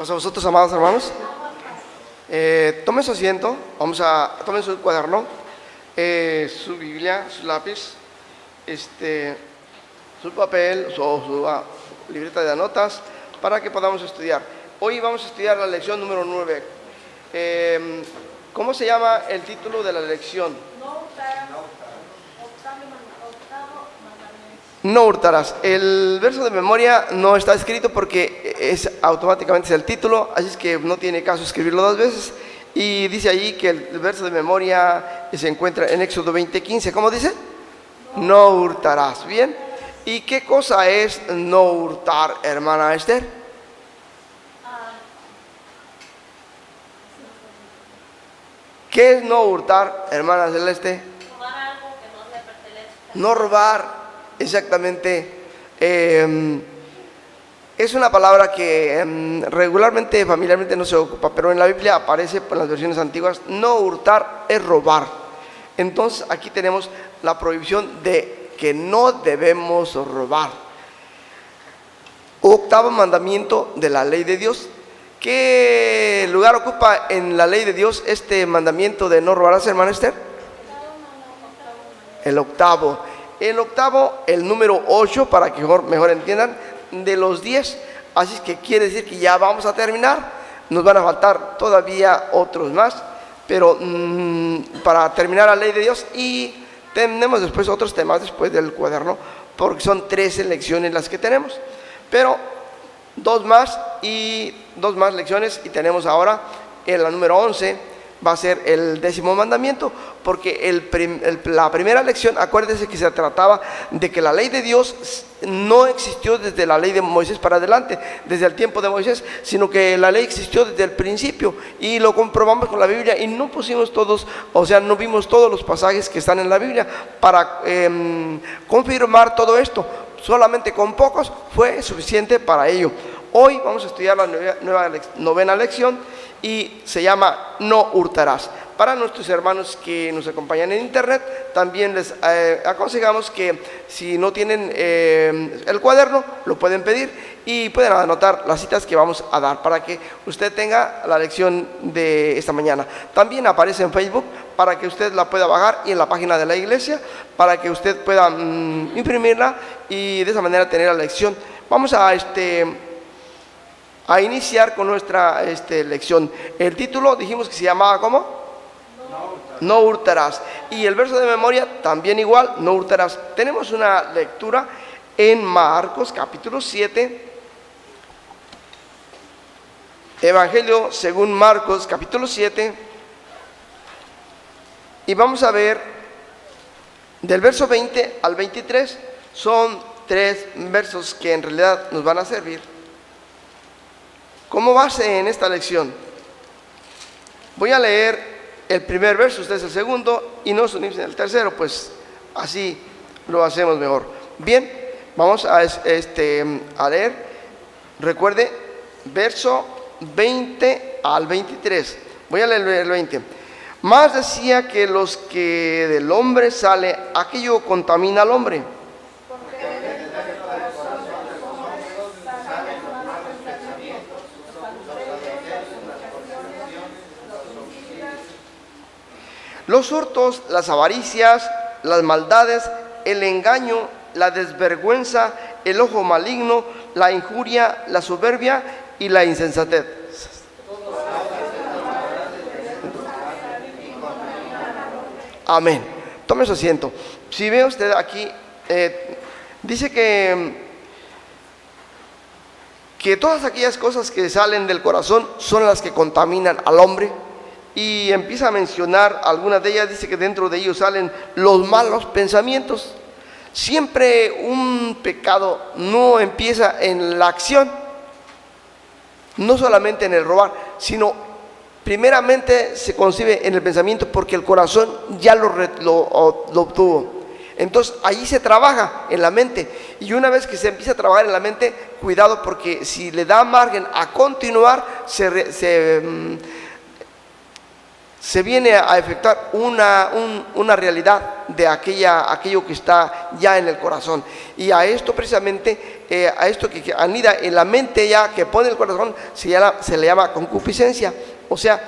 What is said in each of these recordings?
Paso a vosotros, amados hermanos. Tomen su asiento, tomen su cuaderno, su Biblia, su lápiz, su papel, su libreta de notas, para que podamos estudiar. Hoy vamos a estudiar la lección número 9. ¿Cómo se llama el título de la lección? No hurtarás. El verso de memoria no está escrito porque automáticamente es el título, así es que no tiene caso escribirlo dos veces. Y dice allí que el verso de memoria se encuentra en Éxodo 20:15. ¿Cómo dice? No hurtarás. Bien. ¿Y qué cosa es no hurtar, hermana Esther? ¿Qué es no hurtar, hermana Celeste? Tomar algo que no le pertenece. No robar. Exactamente. Es una palabra que regularmente, familiarmente no se ocupa, pero en la Biblia aparece en las versiones antiguas. No hurtar es robar. Entonces aquí tenemos la prohibición de que no debemos robar. Octavo mandamiento de la ley de Dios. ¿Qué lugar ocupa en la ley de Dios este mandamiento de no robarás, hermana Esther? El octavo. El octavo, el número 8, para que mejor entiendan, de los 10. Así es que quiere decir que ya vamos a terminar. Nos van a faltar todavía otros más, pero para terminar la ley de Dios. Y tenemos después otros temas después del cuaderno, porque son 13 lecciones las que tenemos. Pero dos más lecciones, y tenemos ahora en la número 11. Va a ser el 10º mandamiento, porque la primera lección, acuérdense que se trataba de que la ley de Dios no existió desde la ley de Moisés para adelante, desde el tiempo de Moisés, sino que la ley existió desde el principio, y lo comprobamos con la Biblia, y no pusimos todos, no vimos todos los pasajes que están en la Biblia para confirmar todo esto. Solamente con pocos fue suficiente para ello. Hoy vamos a estudiar la novena lección, y se llama No hurtarás. Para nuestros hermanos que nos acompañan en internet, también les aconsejamos que si no tienen el cuaderno, lo pueden pedir y pueden anotar las citas que vamos a dar para que usted tenga la lección de esta mañana. También aparece en Facebook para que usted la pueda bajar, y en la página de la iglesia para que usted pueda imprimirla y de esa manera tener la lección. Vamos a iniciar con nuestra lección. El título dijimos que se llamaba ¿cómo? No hurtarás. Y el verso de memoria también igual, no hurtarás. Tenemos una lectura en Marcos capítulo 7. Evangelio según Marcos capítulo 7. Y vamos a ver del verso 20 al 23. Son 3 versos que en realidad nos van a servir como base en esta lección. Voy a leer el primer verso, ustedes el segundo, y nos unimos en el tercero, pues así lo hacemos mejor. Bien, vamos a leer. Recuerde, verso 20 al 23. Voy a leer el 20. Más decía que los que del hombre sale, aquello contamina al hombre. Los hurtos, las avaricias, las maldades, el engaño, la desvergüenza, el ojo maligno, la injuria, la soberbia y la insensatez. Amén. Tome su asiento. Si ve usted aquí, dice que todas aquellas cosas que salen del corazón son las que contaminan al hombre. Y empieza a mencionar algunas de ellas. Dice que dentro de ellos salen los malos pensamientos. Siempre un pecado no empieza en la acción, no solamente en el robar, sino primeramente se concibe en el pensamiento, porque el corazón ya lo obtuvo. Entonces allí se trabaja en la mente, y una vez que se empieza a trabajar en la mente, cuidado, porque si le da margen a continuar, se viene a efectuar una realidad de aquello que está ya en el corazón. Y a esto precisamente, a esto que anida en la mente ya, que pone el corazón, se le llama concupiscencia. O sea,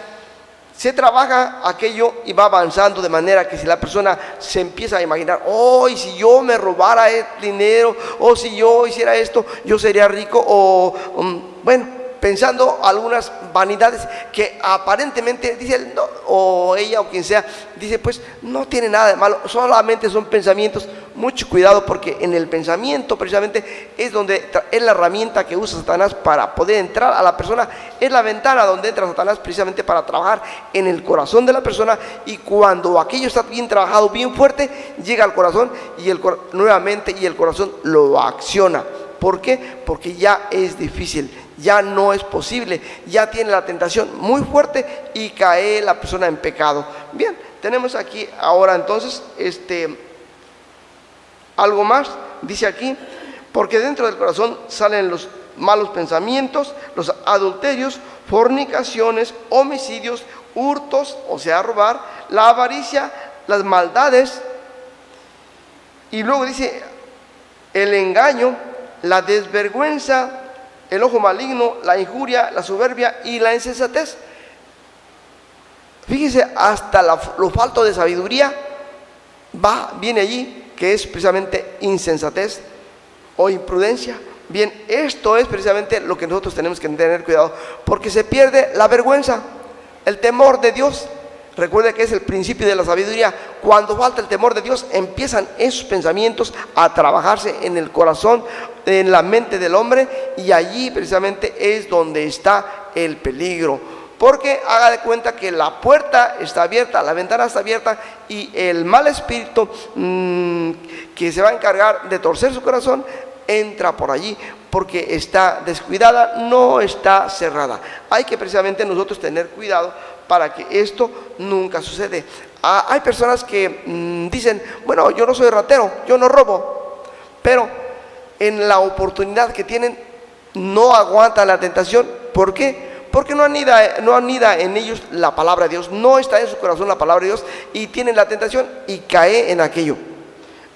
se trabaja aquello y va avanzando de manera que si la persona se empieza a imaginar, oh, y si yo me robara el dinero, o si yo hiciera esto, yo sería rico, o bueno, pensando algunas vanidades que aparentemente dice él, no, o ella o quien sea, dice pues no tiene nada de malo, solamente son pensamientos. Mucho cuidado, porque en el pensamiento precisamente es donde es la herramienta que usa Satanás para poder entrar a la persona, es la ventana donde entra Satanás precisamente para trabajar en el corazón de la persona, y cuando aquello está bien trabajado, bien fuerte, llega al corazón y nuevamente el corazón lo acciona. ¿Por qué? Porque ya es difícil, ya no es posible, ya tiene la tentación muy fuerte y cae la persona en pecado. Bien, tenemos aquí ahora entonces algo más, dice aquí, porque dentro del corazón salen los malos pensamientos, los adulterios, fornicaciones, homicidios, hurtos, o sea, robar, la avaricia, las maldades, y luego dice el engaño, la desvergüenza, el ojo maligno, la injuria, la soberbia y la insensatez. Fíjese, hasta lo falto de sabiduría viene allí, que es precisamente insensatez o imprudencia. Bien, esto es precisamente lo que nosotros tenemos que tener cuidado, porque se pierde la vergüenza, el temor de Dios. Recuerde que es el principio de la sabiduría. Cuando falta el temor de Dios, empiezan esos pensamientos a trabajarse en el corazón, en la mente del hombre, y allí precisamente es donde está el peligro. Porque haga de cuenta que la puerta está abierta, la ventana está abierta, y el mal espíritu que se va a encargar de torcer su corazón entra por allí, porque está descuidada, no está cerrada. Hay que precisamente nosotros tener cuidado para que esto nunca sucede. Hay personas que dicen, bueno, yo no soy ratero, yo no robo, pero en la oportunidad que tienen no aguantan la tentación. ¿Por qué? Porque no anida en ellos la palabra de Dios, no está en su corazón la palabra de Dios, y tienen la tentación y cae en aquello.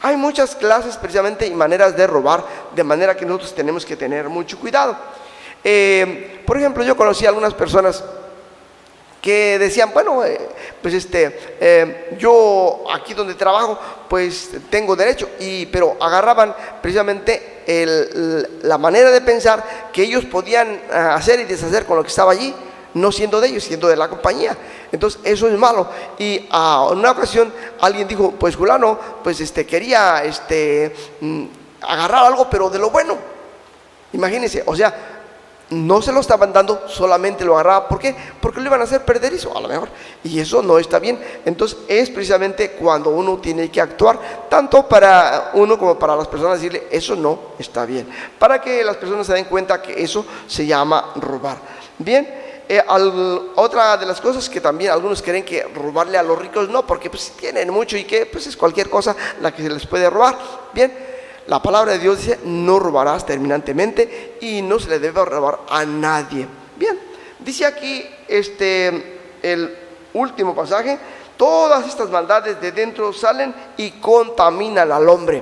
Hay muchas clases precisamente y maneras de robar, de manera que nosotros tenemos que tener mucho cuidado. Por ejemplo, yo conocí a algunas personas que decían, bueno, pues yo aquí donde trabajo, pues tengo derecho, pero agarraban precisamente la manera de pensar que ellos podían hacer y deshacer con lo que estaba allí, no siendo de ellos, siendo de la compañía. Entonces eso es malo. Y en una ocasión alguien dijo, pues fulano, pues quería agarrar algo, pero de lo bueno. Imagínense, o sea, no se lo estaban dando, solamente lo agarraba. ¿Por qué? Porque lo iban a hacer perderizo, a lo mejor, y eso no está bien. Entonces es precisamente cuando uno tiene que actuar, tanto para uno como para las personas, decirle, eso no está bien, para que las personas se den cuenta que eso se llama robar. Bien. Otra de las cosas que también algunos creen que robarle a los ricos, no, porque pues tienen mucho y que pues es cualquier cosa la que se les puede robar. Bien, la palabra de Dios dice, no robarás terminantemente, y no se le debe robar a nadie. Bien, dice aquí el último pasaje, todas estas maldades de dentro salen y contaminan al hombre.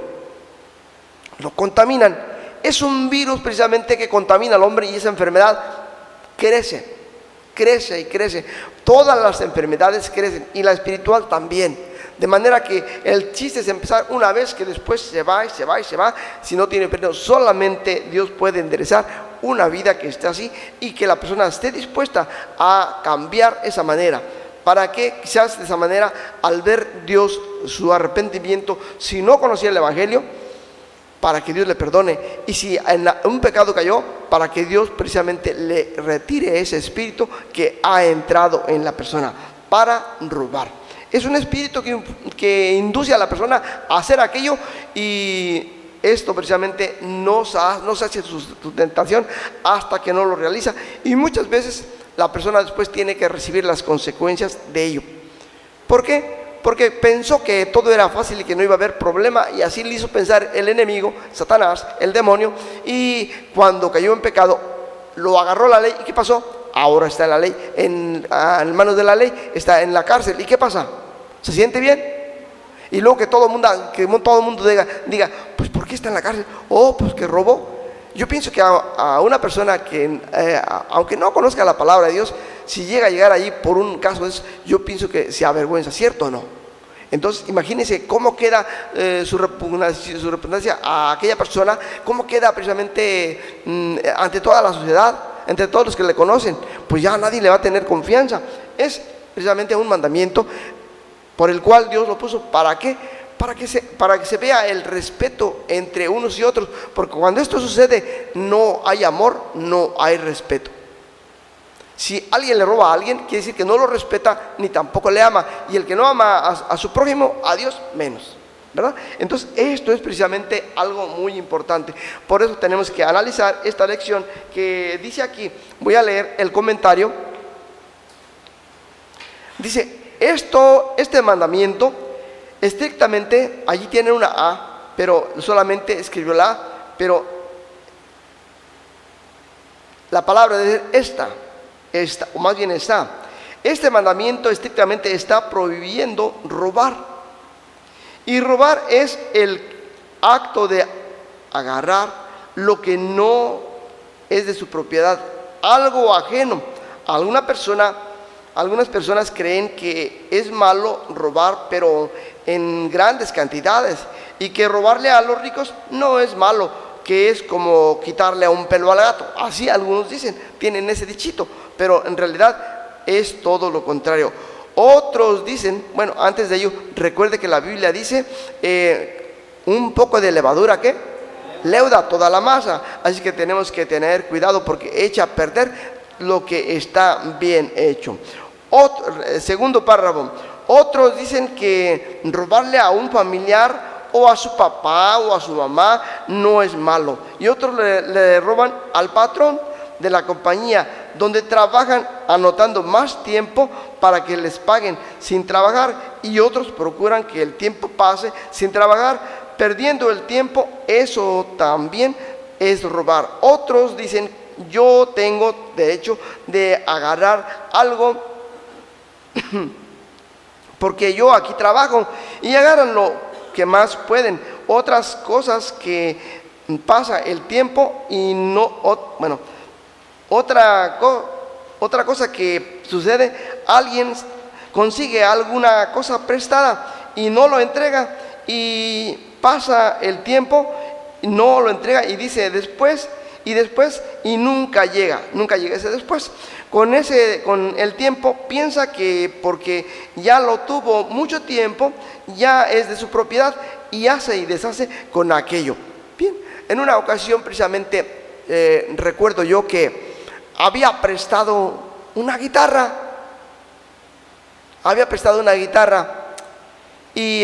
Lo contaminan. Es un virus precisamente que contamina al hombre, y esa enfermedad crece y crece. Todas las enfermedades crecen, y la espiritual también. De manera que el chiste es empezar una vez, que después se va y se va y se va. Si no tiene perdón, solamente Dios puede enderezar una vida que esté así, y que la persona esté dispuesta a cambiar esa manera. Para que quizás de esa manera, al ver Dios su arrepentimiento, si no conocía el Evangelio, para que Dios le perdone, y si en un pecado cayó, para que Dios precisamente le retire ese espíritu que ha entrado en la persona para robar. Es un espíritu que induce a la persona a hacer aquello, y esto precisamente no sacia su tentación hasta que no lo realiza, y muchas veces la persona después tiene que recibir las consecuencias de ello. ¿Por qué? Porque pensó que todo era fácil y que no iba a haber problema, y así le hizo pensar el enemigo, Satanás, el demonio, y cuando cayó en pecado, lo agarró la ley, ¿y qué pasó? ahora está en la ley, en manos de la ley, está en la cárcel. ¿Y qué pasa? ¿Se siente bien? Y luego que todo el mundo diga, pues ¿por qué está en la cárcel? Oh, pues que robó. Yo pienso que a una persona que, aunque no conozca la palabra de Dios, si llega a llegar allí por un caso de eso, yo pienso que se avergüenza, ¿cierto o no? Entonces, imagínense cómo queda su repugnancia a aquella persona, cómo queda precisamente ante toda la sociedad, entre todos los que le conocen. Pues ya nadie le va a tener confianza. Es precisamente un mandamiento por el cual Dios lo puso. ¿Para qué? Para que se vea el respeto entre unos y otros, porque cuando esto sucede no hay amor, no hay respeto. Si alguien le roba a alguien, quiere decir que no lo respeta ni tampoco le ama, y el que no ama a su prójimo, a Dios menos, ¿verdad? Entonces esto es precisamente algo muy importante. Por eso tenemos que analizar esta lección que dice aquí. Voy a leer el comentario. Dice: este mandamiento, estrictamente, allí tiene una A, pero solamente escribió la A, pero la palabra de esta, o más bien está. Este mandamiento estrictamente está prohibiendo robar. Y robar es el acto de agarrar lo que no es de su propiedad, algo ajeno. Algunas personas creen que es malo robar, pero en grandes cantidades, y que robarle a los ricos no es malo, que es como quitarle a un pelo al gato. Así algunos dicen, tienen ese dichito, pero en realidad es todo lo contrario. Otros dicen, bueno, antes de ello, recuerde que la Biblia dice, un poco de levadura, ¿qué? Leuda toda la masa. Así que tenemos que tener cuidado, porque echa a perder lo que está bien hecho. Segundo párrafo. Otros dicen que robarle a un familiar o a su papá o a su mamá no es malo, y otros le roban al patrón de la compañía donde trabajan, anotando más tiempo para que les paguen sin trabajar, y otros procuran que el tiempo pase sin trabajar, perdiendo el tiempo. Eso también es robar. Otros dicen: yo tengo derecho de agarrar algo porque yo aquí trabajo, y agarran lo que más pueden. Otras cosas que pasa el tiempo y no, bueno, otra cosa que sucede: alguien consigue alguna cosa prestada y no lo entrega, y pasa el tiempo, no lo entrega, y dice después, y nunca llega ese después. Con el tiempo piensa que porque ya lo tuvo mucho tiempo, ya es de su propiedad, y hace y deshace con aquello. Bien, en una ocasión precisamente recuerdo yo que había prestado una guitarra, y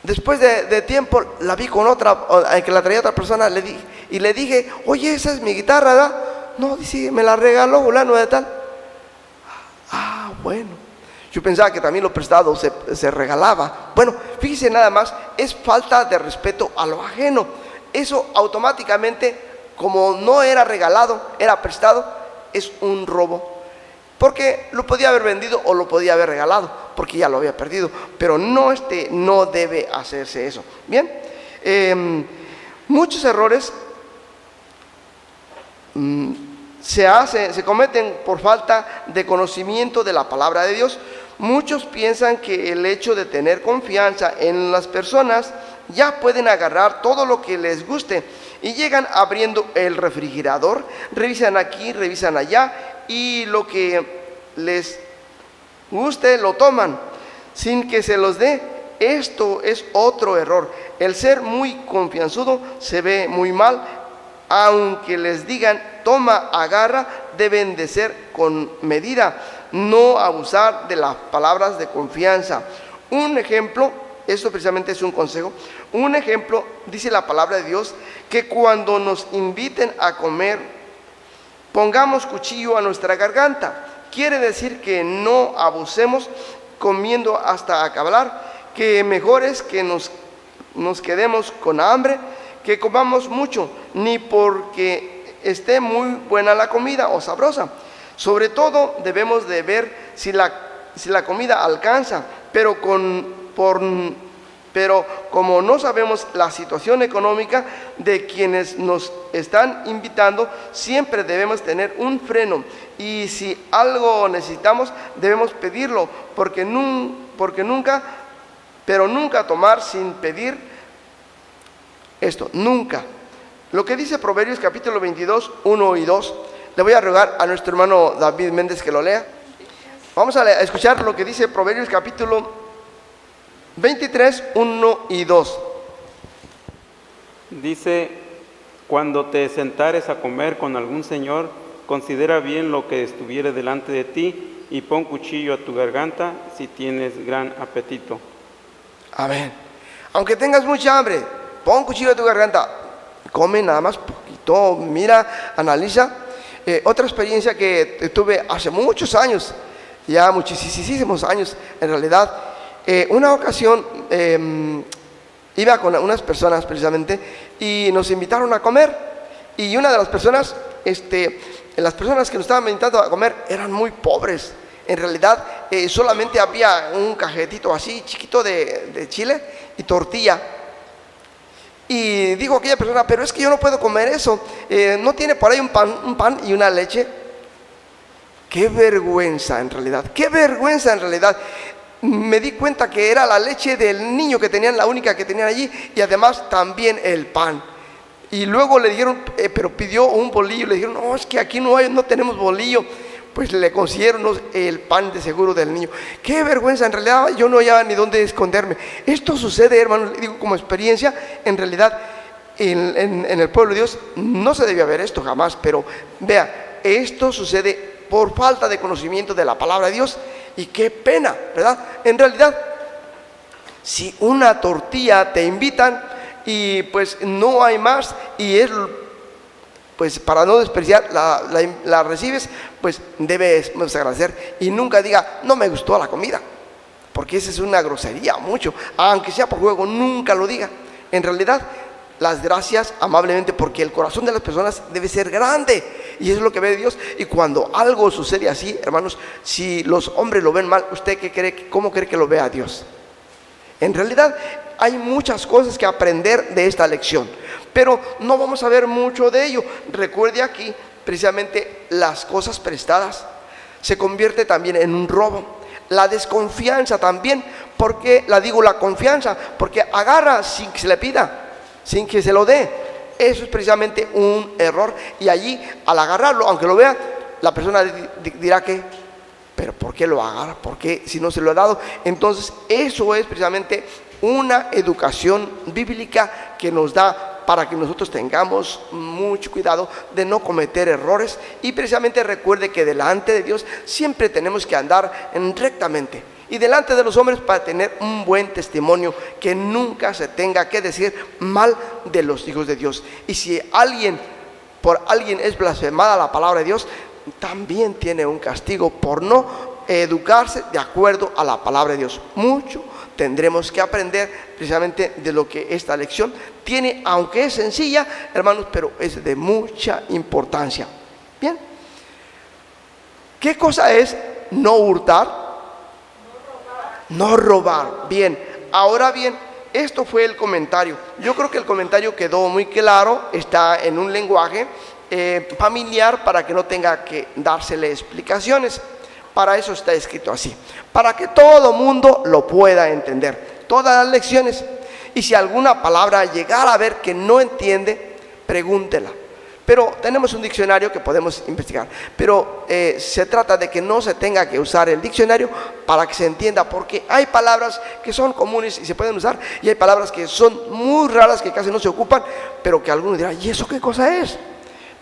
después de tiempo la vi con otra, que la traía otra persona, le dije: oye, esa es mi guitarra, ¿verdad? No, dice, me la regaló fulano de tal. Ah, bueno. Yo pensaba que también lo prestado se regalaba. Bueno, fíjese nada más, es falta de respeto a lo ajeno. Eso automáticamente, como no era regalado, era prestado, es un robo. Porque lo podía haber vendido o lo podía haber regalado, porque ya lo había perdido. Pero no debe hacerse eso. Bien, muchos errores se cometen por falta de conocimiento de la palabra de Dios. Muchos piensan que el hecho de tener confianza en las personas ya pueden agarrar todo lo que les guste, y llegan abriendo el refrigerador, revisan aquí, revisan allá, y lo que les guste lo toman sin que se los dé. Esto es otro error. El ser muy confianzudo se ve muy mal. Aunque les digan toma, agarra, deben de ser con medida, no abusar de las palabras de confianza. Un ejemplo, esto precisamente es un consejo, un ejemplo, dice la palabra de Dios, que cuando nos inviten a comer, pongamos cuchillo a nuestra garganta. Quiere decir que no abusemos comiendo hasta acabar, que mejor es que nos quedemos con hambre que comamos mucho, ni porque esté muy buena la comida o sabrosa. Sobre todo debemos de ver si la comida alcanza, pero como no sabemos la situación económica de quienes nos están invitando, siempre debemos tener un freno, y si algo necesitamos debemos pedirlo, porque nunca tomar sin pedir esto, nunca. Lo que dice Proverbios capítulo 22, 1 y 2, le voy a rogar a nuestro hermano David Méndez que lo lea. Vamos a escuchar lo que dice Proverbios capítulo 23, 1 y 2. Dice: cuando te sentares a comer con algún señor, considera bien lo que estuviere delante de ti, y pon cuchillo a tu garganta si tienes gran apetito. Amén. Aunque tengas mucha hambre, pon cuchillo a tu garganta, come nada más poquito, mira, analiza. Otra experiencia que tuve hace muchos años, ya muchísimos años en realidad. Una ocasión iba con unas personas precisamente y nos invitaron a comer, y una de las personas, las personas que nos estaban invitando a comer eran muy pobres. En realidad solamente había un cajetito así chiquito de chile y tortilla. Y dijo aquella persona: pero es que yo no puedo comer eso, ¿no tiene por ahí un pan y una leche? Qué vergüenza en realidad, qué vergüenza en realidad. Me di cuenta que era la leche del niño que tenían, la única que tenían allí, y además también el pan. Y luego le dijeron, pero pidió un bolillo, le dijeron: no, es que aquí no tenemos bolillo. Pues le consiguieron el pan de seguro del niño. Qué vergüenza, en realidad yo no había ni dónde esconderme. Esto sucede, hermanos, digo como experiencia, en realidad en el pueblo de Dios no se debía ver esto jamás, pero vea, esto sucede por falta de conocimiento de la palabra de Dios. Y qué pena, ¿verdad? En realidad, si una tortilla te invitan y pues no hay más, y es pues para no despreciar, la recibes, pues debes agradecer, y nunca diga: no me gustó la comida, porque esa es una grosería mucho, aunque sea por juego, nunca lo diga. En realidad, las gracias amablemente, porque el corazón de las personas debe ser grande, y eso es lo que ve Dios. Y cuando algo sucede así, hermanos, si los hombres lo ven mal, ¿usted cómo cree que lo vea Dios? En realidad hay muchas cosas que aprender de esta lección, pero no vamos a ver mucho de ello. Recuerde aquí precisamente las cosas prestadas se convierte también en un robo. La desconfianza también, porque la confianza, porque agarra sin que se le pida, sin que se lo dé. Eso es precisamente un error, y allí al agarrarlo, aunque lo vea, la persona dirá que: pero ¿por qué lo agarra? ¿Por qué si no se lo ha dado? Entonces eso es precisamente una educación bíblica que nos da para que nosotros tengamos mucho cuidado de no cometer errores. Y precisamente recuerde que delante de Dios siempre tenemos que andar rectamente, y delante de los hombres para tener un buen testimonio, que nunca se tenga que decir mal de los hijos de Dios. Y si por alguien es blasfemada la palabra de Dios, también tiene un castigo por no educarse de acuerdo a la palabra de Dios. Mucho tendremos que aprender precisamente de lo que esta lección tiene, aunque es sencilla, hermanos, pero es de mucha importancia. Bien, ¿qué cosa es no hurtar? No robar. Bien, ahora bien, esto fue el comentario. Yo creo que el comentario quedó muy claro, está en un lenguaje familiar, para que no tenga que dársele explicaciones. Para eso está escrito así, para que todo mundo lo pueda entender, todas las lecciones. Y si alguna palabra llegara a ver que no entiende, pregúntela. Pero tenemos un diccionario que podemos investigar, pero se trata de que no se tenga que usar el diccionario para que se entienda, porque hay palabras que son comunes y se pueden usar, y hay palabras que son muy raras, que casi no se ocupan, pero que algunos dirán: ¿y eso qué cosa es?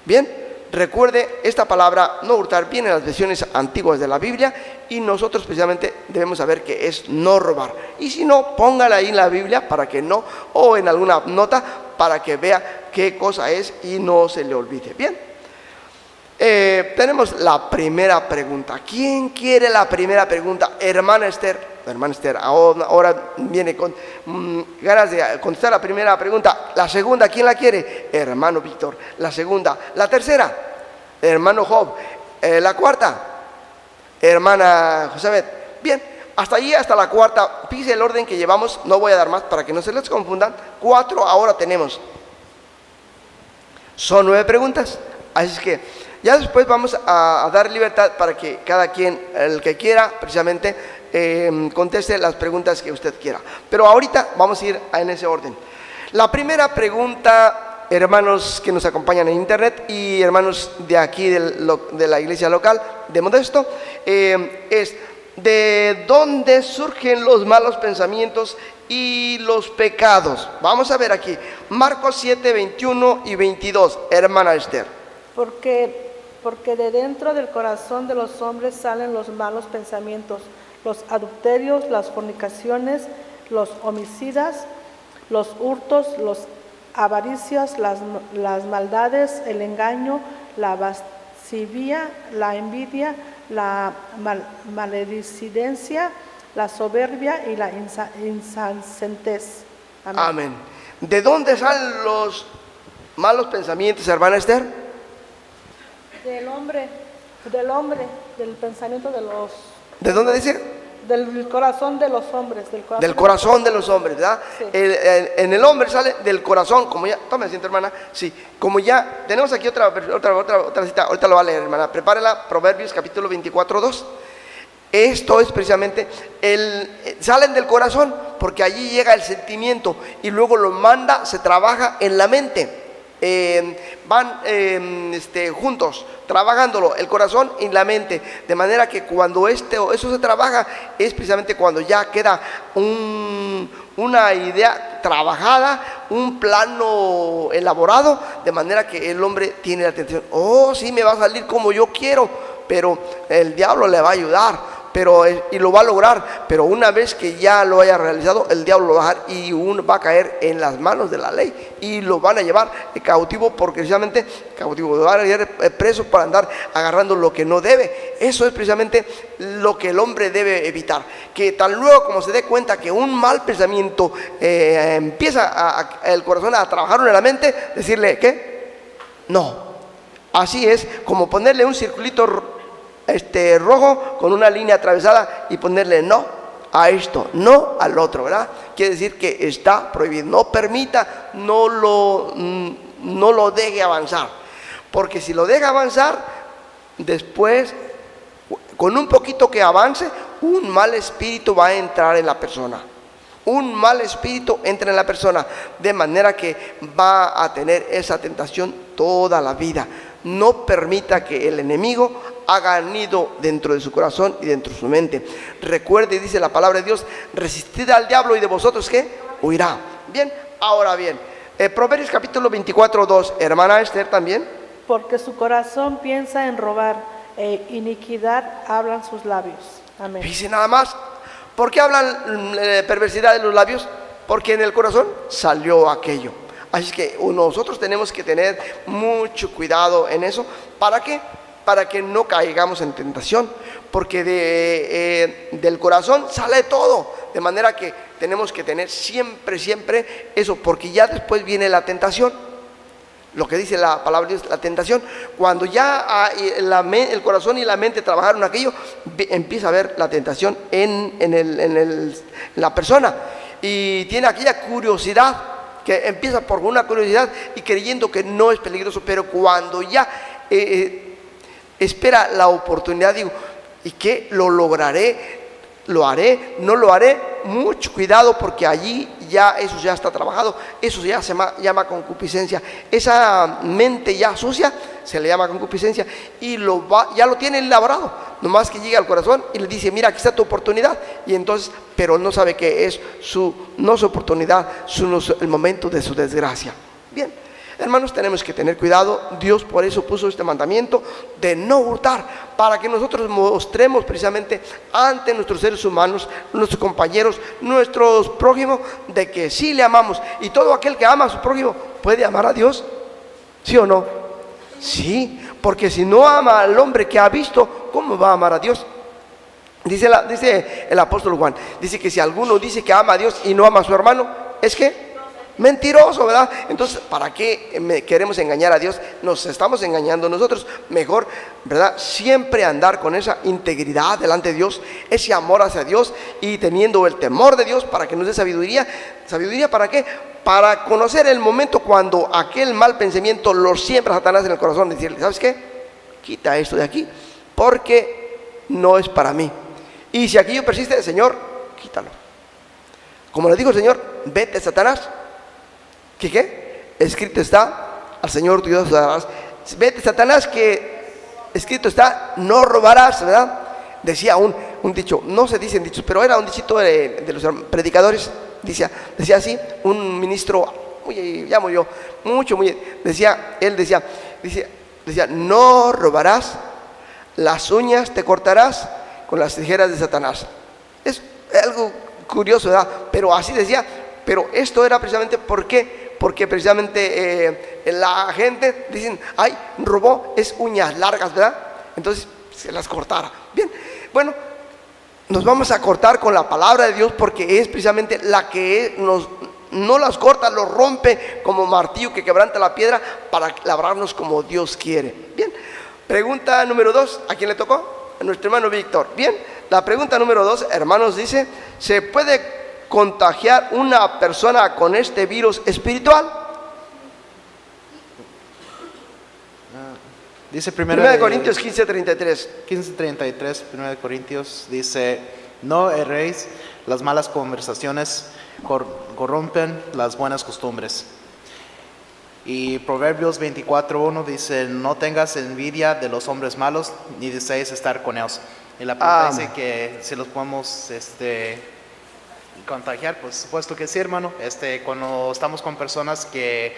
Bien, recuerde, esta palabra no hurtar viene en las versiones antiguas de la Biblia, y nosotros precisamente debemos saber que es no robar. Y si no, póngala ahí en la Biblia para que no, o en alguna nota para que vea qué cosa es y no se le olvide. Bien, Tenemos la primera pregunta. ¿Quién quiere la primera pregunta? Hermana Esther. Hermana Esther, ahora viene con ganas de contestar la primera pregunta. La segunda, ¿quién la quiere? Hermano Víctor. La segunda. La tercera, hermano Job. La cuarta, hermana Josabet. Bien, hasta allí, hasta la cuarta. Fíjese el orden que llevamos. No voy a dar más para que no se les confundan. 4 ahora tenemos. Son 9 preguntas. Así es que ya después vamos a dar libertad para que cada quien, el que quiera, precisamente, conteste las preguntas que usted quiera. Pero ahorita vamos a ir en ese orden. La primera pregunta, hermanos que nos acompañan en internet y hermanos de aquí de la iglesia local de Modesto, es: ¿de dónde surgen los malos pensamientos y los pecados? Vamos a ver aquí, Marcos 7, 21 y 22, hermana Esther. Porque de dentro del corazón de los hombres salen los malos pensamientos, los adulterios, las fornicaciones, los homicidas, los hurtos, los avaricias, las maldades, el engaño, la lascivia, la envidia, la maledicencia, la soberbia y la insensatez. Amén. Amén. ¿De dónde salen los malos pensamientos, hermana Esther? Del hombre, del pensamiento de los... ¿De dónde dice? Del corazón de los hombres. Del corazón de los hombres, ¿verdad? Sí. En el hombre sale del corazón, como ya, tome asiento, hermana. Sí, como ya, tenemos aquí otra cita, ahorita lo va a leer, hermana. Prepárela, Proverbios capítulo 24, 2. Esto es precisamente, salen del corazón, porque allí llega el sentimiento y luego lo manda, se trabaja en la mente. Van juntos, trabajándolo, el corazón y la mente, de manera que cuando eso se trabaja, es precisamente cuando ya queda una idea trabajada, un plano elaborado, de manera que el hombre tiene la atención. Oh, sí, me va a salir como yo quiero, pero el diablo le va a ayudar. Y lo va a lograr, pero una vez que ya lo haya realizado, el diablo lo va a dejar y uno va a caer en las manos de la ley y lo van a llevar cautivo, porque precisamente cautivo, lo van a llevar preso para andar agarrando lo que no debe. Eso es precisamente lo que el hombre debe evitar, que tan luego como se dé cuenta que un mal pensamiento empieza el corazón a trabajar en la mente, decirle ¿qué? No. Así es como ponerle un circulito rojo con una línea atravesada y ponerle no a esto, no al otro, ¿verdad? Quiere decir que está prohibido. No permita, no lo deje avanzar, porque si lo deja avanzar, después, con un poquito que avance, un mal espíritu va a entrar en la persona. Un mal espíritu entra en la persona, de manera que va a tener esa tentación toda la vida. No permita que el enemigo haga nido dentro de su corazón y dentro de su mente. Recuerde, dice la palabra de Dios: resistid al diablo y de vosotros ¿qué? Huirá. Bien, ahora bien, Proverbios capítulo 24, 2, hermana Esther también. Porque su corazón piensa en robar, e iniquidad hablan sus labios. Amén. Dice nada más. ¿Por qué hablan perversidad de los labios? Porque en el corazón salió aquello. Así que nosotros tenemos que tener mucho cuidado en eso. ¿Para qué? Para que no caigamos en tentación, porque del corazón sale todo, de manera que tenemos que tener siempre eso, porque ya después viene la tentación. Lo que dice la palabra de Dios, la tentación, cuando ya el corazón y la mente trabajaron aquello, empieza a haber la tentación en la persona, y tiene aquella curiosidad, que empieza por una curiosidad y creyendo que no es peligroso, pero cuando ya espera la oportunidad, digo, ¿y qué? ¿Lo lograré? ¿Lo haré? ¿No lo haré? Mucho cuidado, porque allí ya eso ya está trabajado. Eso ya se llama concupiscencia. Esa mente ya sucia se le llama concupiscencia, y ya lo tiene elaborado. Nomás que llega al corazón y le dice: mira, aquí está tu oportunidad. Y entonces, pero no sabe que es no su oportunidad, el momento de su desgracia. Bien, hermanos, tenemos que tener cuidado. Dios por eso puso este mandamiento de no hurtar, para que nosotros mostremos precisamente ante nuestros seres humanos, nuestros compañeros, nuestros prójimos, de que sí le amamos. Y todo aquel que ama a su prójimo puede amar a Dios, ¿sí o no? Sí, porque si no ama al hombre que ha visto, ¿cómo va a amar a Dios? Dice el apóstol Juan, dice que si alguno dice que ama a Dios y no ama a su hermano, es que mentiroso, ¿verdad? Entonces, ¿para qué queremos engañar a Dios? Nos estamos engañando nosotros. Mejor, ¿verdad? Siempre andar con esa integridad delante de Dios, ese amor hacia Dios y teniendo el temor de Dios para que nos dé sabiduría. ¿Sabiduría para qué? Para conocer el momento cuando aquel mal pensamiento lo siembra Satanás en el corazón. Decirle, ¿sabes qué? Quita esto de aquí, porque no es para mí. Y si aquello persiste, Señor, quítalo. Como le dijo el Señor, vete, Satanás. ¿Qué? Escrito está, al Señor tu Dios darás. Vete, Satanás, que escrito está, no robarás, ¿verdad? Decía un dicho, no se dicen dichos, pero era un dichito de los predicadores. Decía así, un ministro, ya murió, él decía, no robarás, las uñas te cortarás con las tijeras de Satanás. Es algo curioso, ¿verdad? Pero así decía, pero esto era precisamente, ¿por qué? Porque precisamente la gente dicen, ay, robó, es uñas largas, ¿verdad? Entonces se las cortara. Bien, bueno, nos vamos a cortar con la palabra de Dios, porque es precisamente la que no las corta, los rompe como martillo que quebranta la piedra para labrarnos como Dios quiere. Bien, pregunta número 2, ¿a quién le tocó? A nuestro hermano Víctor. Bien, la pregunta número 2, hermanos, dice, ¿se puede contagiar una persona con este virus espiritual? Dice 1 Corintios 15:33. 15:33, 1 Corintios dice, no erréis, las malas conversaciones corrompen las buenas costumbres. Y Proverbios 24:1 dice, no tengas envidia de los hombres malos, ni desees estar con ellos. Y la pregunta dice que si los podemos contagiar, pues supuesto que sí, hermano. Cuando estamos con personas que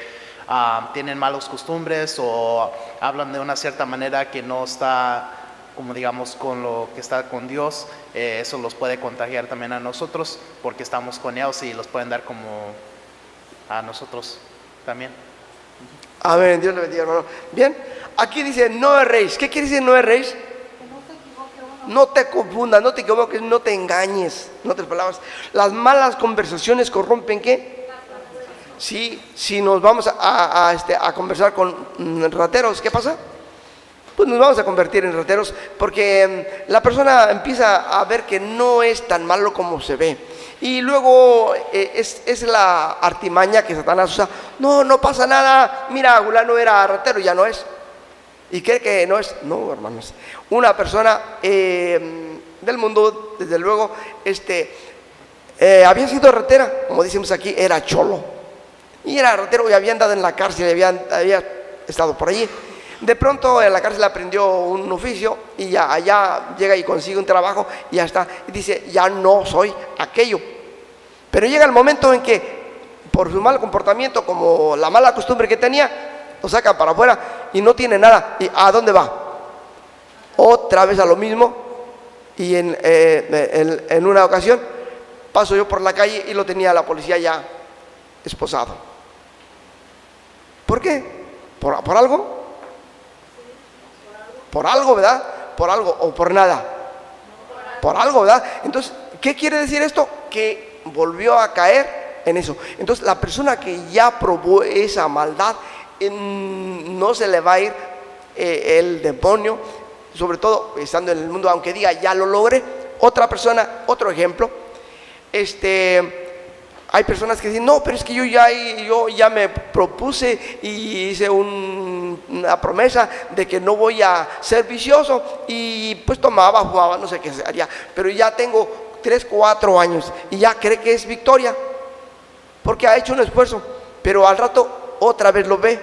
tienen malas costumbres o hablan de una cierta manera que no está, como digamos, con lo que está con Dios, eso los puede contagiar también a nosotros, porque estamos con ellos y los pueden dar como a nosotros también. Amén, Dios le bendiga, hermano. Bien, aquí dice no erréis. ¿Qué quiere decir no erréis? No te confundas, no te equivoques, no te engañes. En otras palabras, las malas conversaciones corrompen ¿qué? Si nos vamos a conversar con rateros, ¿qué pasa? Pues nos vamos a convertir en rateros, porque la persona empieza a ver que no es tan malo como se ve. Y luego es la artimaña que Satanás usa. No pasa nada, mira, fulano era ratero, ya no es. ¿Y cree que no es? No, hermanos. Una persona del mundo, desde luego, había sido ratera, como decimos aquí, era cholo. Y era ratero y había andado en la cárcel, había estado por allí. De pronto en la cárcel aprendió un oficio y ya allá llega y consigue un trabajo y ya está. Y dice, ya no soy aquello. Pero llega el momento en que, por su mal comportamiento, como la mala costumbre que tenía, lo sacan para afuera y no tiene nada. ¿Y a dónde va? Otra vez a lo mismo. Y en una ocasión paso yo por la calle y lo tenía la policía ya esposado. ¿Por qué? ¿Por algo? Por algo, ¿verdad? Por algo o por nada. Por algo, ¿verdad? Entonces, ¿qué quiere decir esto? Que volvió a caer en eso. Entonces, la persona que ya probó esa maldad, no se le va a ir el demonio, sobre todo estando en el mundo, aunque diga ya lo logré. Otra persona, otro ejemplo, hay personas que dicen, no, pero es que yo ya me propuse y hice una promesa de que no voy a ser vicioso, y pues tomaba, jugaba, no sé qué haría, pero ya tengo 3, 4 años y ya cree que es victoria, porque ha hecho un esfuerzo, pero al rato otra vez lo ve.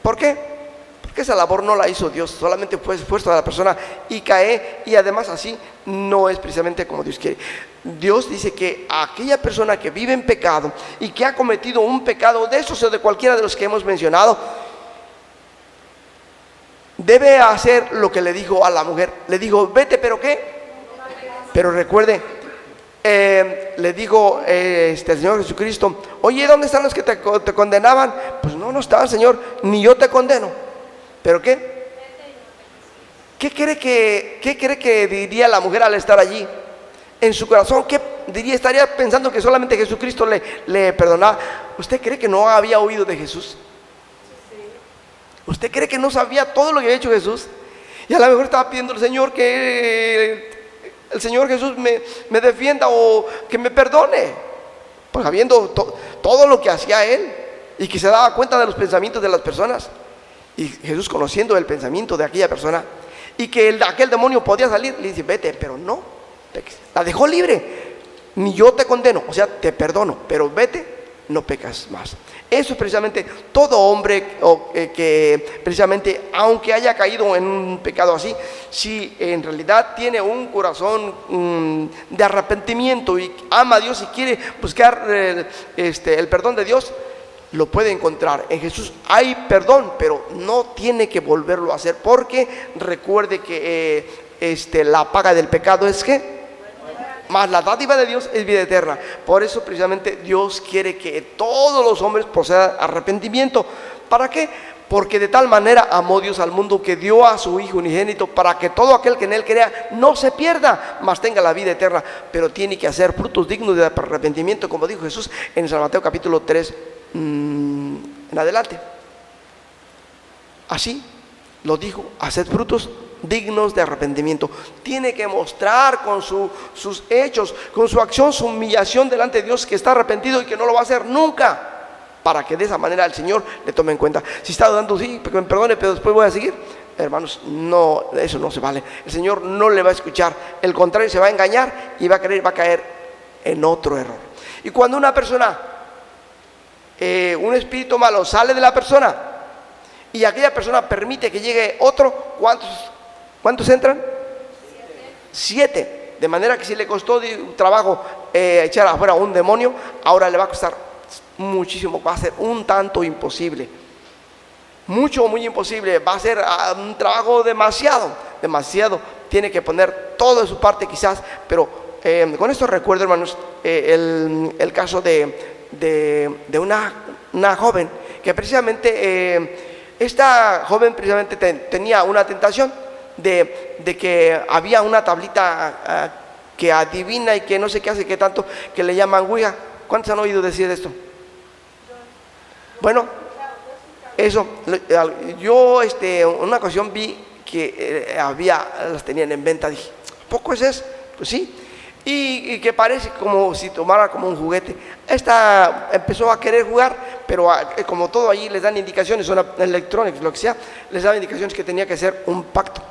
¿Por qué? Porque esa labor no la hizo Dios, solamente fue esfuerzo de la persona y cae, y además así no es precisamente como Dios quiere. Dios dice que aquella persona que vive en pecado y que ha cometido un pecado de esos o de cualquiera de los que hemos mencionado, debe hacer lo que le dijo a la mujer. Le dijo, vete, ¿pero qué? Pero recuerde, le dijo el Señor Jesucristo, oye, ¿dónde están los que te condenaban? Pues no están, Señor, ni yo te condeno. ¿Pero qué? ¿Qué cree que diría la mujer al estar allí? En su corazón, ¿qué diría? Estaría pensando que solamente Jesucristo le perdonaba. ¿Usted cree que no había oído de Jesús? ¿Usted cree que no sabía todo lo que había hecho Jesús? Y a lo mejor estaba pidiendo al Señor que el Señor Jesús me defienda o que me perdone, pues habiendo todo lo que hacía Él y que se daba cuenta de los pensamientos de las personas. Y Jesús, conociendo el pensamiento de aquella persona y que aquel demonio podía salir, le dice: vete, pero no, la dejó libre. Ni yo te condeno, o sea, te perdono, pero vete, no pecas más. Eso es precisamente todo hombre que precisamente, aunque haya caído en un pecado así, si en realidad tiene un corazón de arrepentimiento y ama a Dios y quiere buscar el perdón de Dios, lo puede encontrar. En Jesús hay perdón, pero no tiene que volverlo a hacer, porque recuerde que la paga del pecado es ¿qué? Más la dádiva de Dios es vida eterna. Por eso precisamente Dios quiere que todos los hombres procedan a arrepentimiento. ¿Para qué? Porque de tal manera amó Dios al mundo que dio a su Hijo unigénito, para que todo aquel que en Él crea no se pierda, mas tenga la vida eterna. Pero tiene que hacer frutos dignos de arrepentimiento, como dijo Jesús en San Mateo capítulo 3 en adelante. Así lo dijo: haced frutos dignos de arrepentimiento. Tiene que mostrar con sus hechos, con su acción, su humillación delante de Dios, que está arrepentido y que no lo va a hacer nunca, para que de esa manera el Señor le tome en cuenta. Si está dudando, sí, que me perdone, pero después voy a seguir, hermanos, no, eso no se vale. El Señor no le va a escuchar, el contrario, se va a engañar y va a caer en otro error. Y cuando una persona, un espíritu malo sale de la persona y aquella persona permite que llegue otro, ¿cuántos entran? 7. De manera que si le costó trabajo echar afuera un demonio, ahora le va a costar muchísimo, va a ser un tanto imposible, muy imposible, va a ser un trabajo demasiado, tiene que poner todo de su parte quizás, pero con esto recuerdo, hermanos, el caso de una joven, que precisamente esta joven precisamente tenía una tentación de que había una tablita que adivina y que no sé qué hace, que tanto, que le llaman Ouija. ¿Cuántos han oído decir esto? Bueno, eso, yo una ocasión vi que las tenían en venta. Dije: ¿a poco es eso? Pues sí. Y que parece como si tomara como un juguete. Esta empezó a querer jugar, pero como todo allí les dan indicaciones, son electrónicos, lo que sea, les dan indicaciones que tenía que hacer un pacto.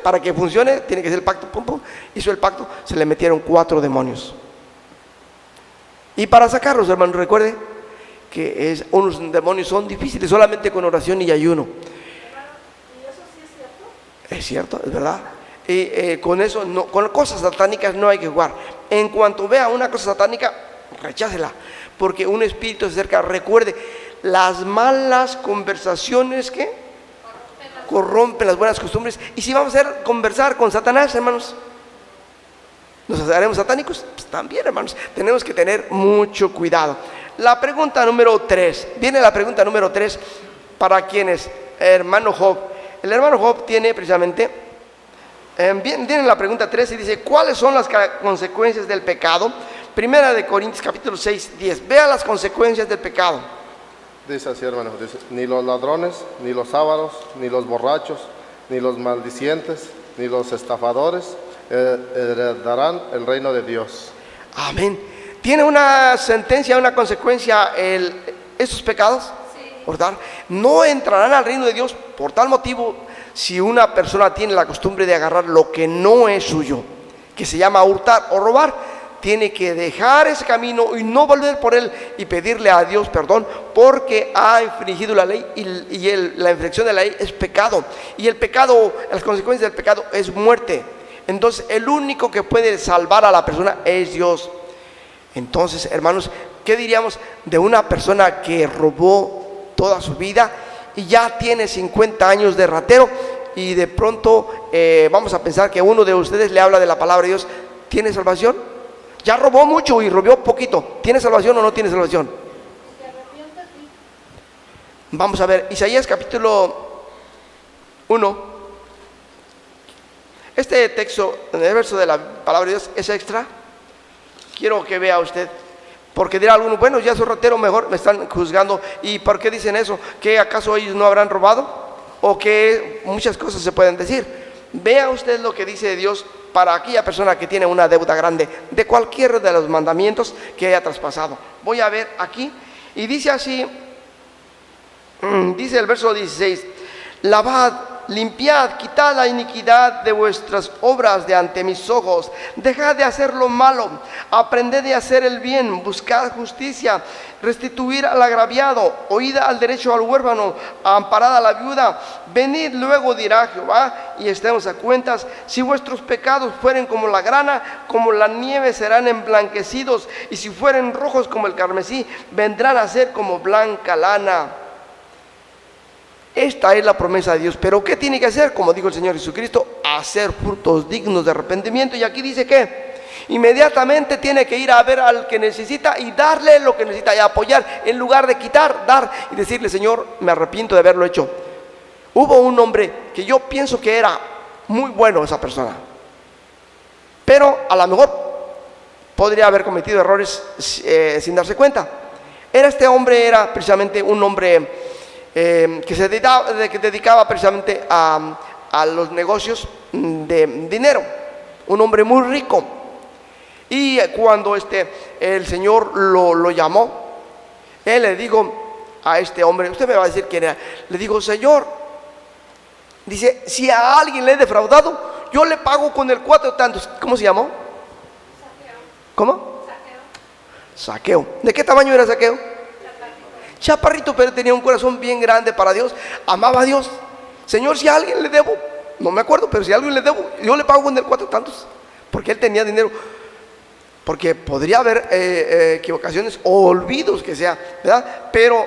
Para que funcione tiene que ser el pacto. Pum, pum. Hizo el pacto, se le metieron 4 demonios. Y para sacarlos, hermanos, recuerde que unos demonios son difíciles, solamente con oración y ayuno. ¿Y eso sí es cierto? Es cierto, es verdad. Y con eso, no, con cosas satánicas no hay que jugar. En cuanto vea una cosa satánica, rechácela, porque un espíritu se acerca. Recuerde, las malas conversaciones que corrompen las buenas costumbres. Y si vamos a conversar con Satanás, hermanos, ¿nos haremos satánicos? Pues también, hermanos, tenemos que tener mucho cuidado. La pregunta número 3, viene la pregunta número 3 para quienes, hermano Job. El hermano Job tiene precisamente, viene la pregunta 3 y dice: ¿cuáles son las consecuencias del pecado? Primera de Corintios capítulo 6, 10. Vea las consecuencias del pecado. Dice así, hermano, dice: ni los ladrones, ni los ávaros, ni los borrachos, ni los maldicientes, ni los estafadores heredarán el reino de Dios. Amén. ¿Tiene una sentencia, una consecuencia esos pecados? Sí. ¿Verdad? No entrarán al reino de Dios. Por tal motivo, si una persona tiene la costumbre de agarrar lo que no es suyo, que se llama hurtar o robar, tiene que dejar ese camino y no volver por él y pedirle a Dios perdón, porque ha infringido la ley y la infracción de la ley es pecado. Y el pecado, las consecuencias del pecado es muerte. Entonces el único que puede salvar a la persona es Dios. Entonces, hermanos, ¿qué diríamos de una persona que robó toda su vida y ya tiene 50 años de ratero y de pronto vamos a pensar que uno de ustedes le habla de la palabra de Dios? ¿Tiene salvación? Ya robó mucho y robó poquito. ¿Tiene salvación o no tiene salvación? Vamos a ver, Isaías capítulo 1. Este texto, en el verso de la palabra de Dios, es extra. Quiero que vea usted, porque dirá alguno, bueno, ya soy ratero, mejor me están juzgando. ¿Y por qué dicen eso? ¿Que acaso ellos no habrán robado? O que muchas cosas se pueden decir. Vea usted lo que dice Dios para aquella persona que tiene una deuda grande de cualquier de los mandamientos que haya traspasado. Voy a ver aquí, y dice así, dice el verso 16: lavad, limpiad, quitad la iniquidad de vuestras obras de ante mis ojos, dejad de hacer lo malo, aprended de hacer el bien, buscad justicia, restituir al agraviado, oíd al derecho al huérfano, amparad a la viuda. Venid luego, dirá Jehová, y estemos a cuentas. Si vuestros pecados fueren como la grana, como la nieve serán emblanquecidos, y si fueren rojos como el carmesí, vendrán a ser como blanca lana. Esta es la promesa de Dios. Pero ¿qué tiene que hacer? Como dijo el Señor Jesucristo, hacer frutos dignos de arrepentimiento. Y aquí dice que inmediatamente tiene que ir a ver al que necesita y darle lo que necesita, y apoyar, en lugar de quitar, dar y decirle: Señor, me arrepiento de haberlo hecho. Hubo un hombre que yo pienso que era muy bueno, esa persona, pero a lo mejor podría haber cometido errores sin darse cuenta. Este hombre era precisamente un hombre que se dedicaba precisamente a los negocios de dinero, un hombre muy rico. Y cuando el Señor lo llamó, él le dijo a este hombre, usted me va a decir quién era, le dijo: Señor, dice, si a alguien le he defraudado, yo le pago con el 4 tantos. ¿Cómo se llamó? Saqueo. ¿Cómo? Saqueo. Saqueo. ¿De qué tamaño era Saqueo? Chaparrito, pero tenía un corazón bien grande para Dios, amaba a Dios. Señor, si a alguien le debo, no me acuerdo, pero si a alguien le debo, yo le pago con el 4 tantos, porque él tenía dinero. Porque podría haber equivocaciones o olvidos que sea, ¿verdad? Pero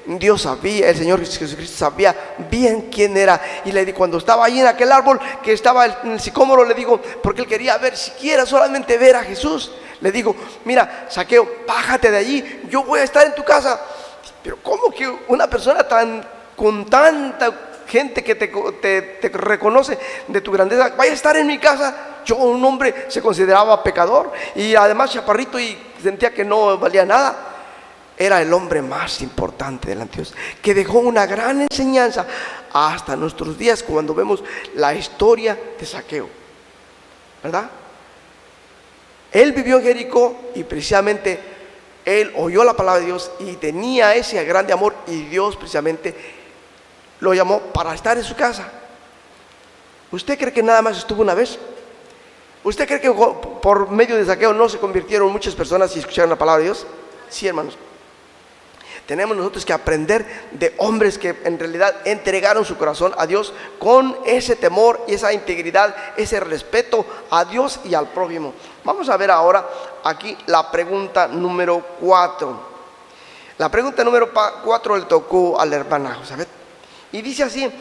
Dios sabía, el Señor Jesucristo sabía bien quién era. Y le di, cuando estaba ahí en aquel árbol que estaba en el sicómoro, le digo, porque él quería ver, siquiera solamente ver a Jesús, le digo: mira, Saqueo, bájate de allí, yo voy a estar en tu casa. Pero ¿cómo que una persona con tanta gente que te reconoce de tu grandeza vaya a estar en mi casa? Yo, un hombre, se consideraba pecador y además chaparrito, y sentía que no valía nada. Era el hombre más importante delante de Dios, que dejó una gran enseñanza hasta nuestros días, cuando vemos la historia de Saqueo, ¿verdad? Él vivió en Jericó y precisamente él oyó la palabra de Dios y tenía ese grande amor, y Dios precisamente lo llamó para estar en su casa. ¿Usted cree que nada más estuvo una vez? ¿Usted cree que por medio de Saqueo no se convirtieron muchas personas y escucharon la palabra de Dios? Sí, hermanos. Tenemos nosotros que aprender de hombres que en realidad entregaron su corazón a Dios con ese temor y esa integridad, ese respeto a Dios y al prójimo. Vamos a ver ahora aquí la pregunta número 4. La pregunta número 4 le tocó a la hermana Josabet. Y dice así: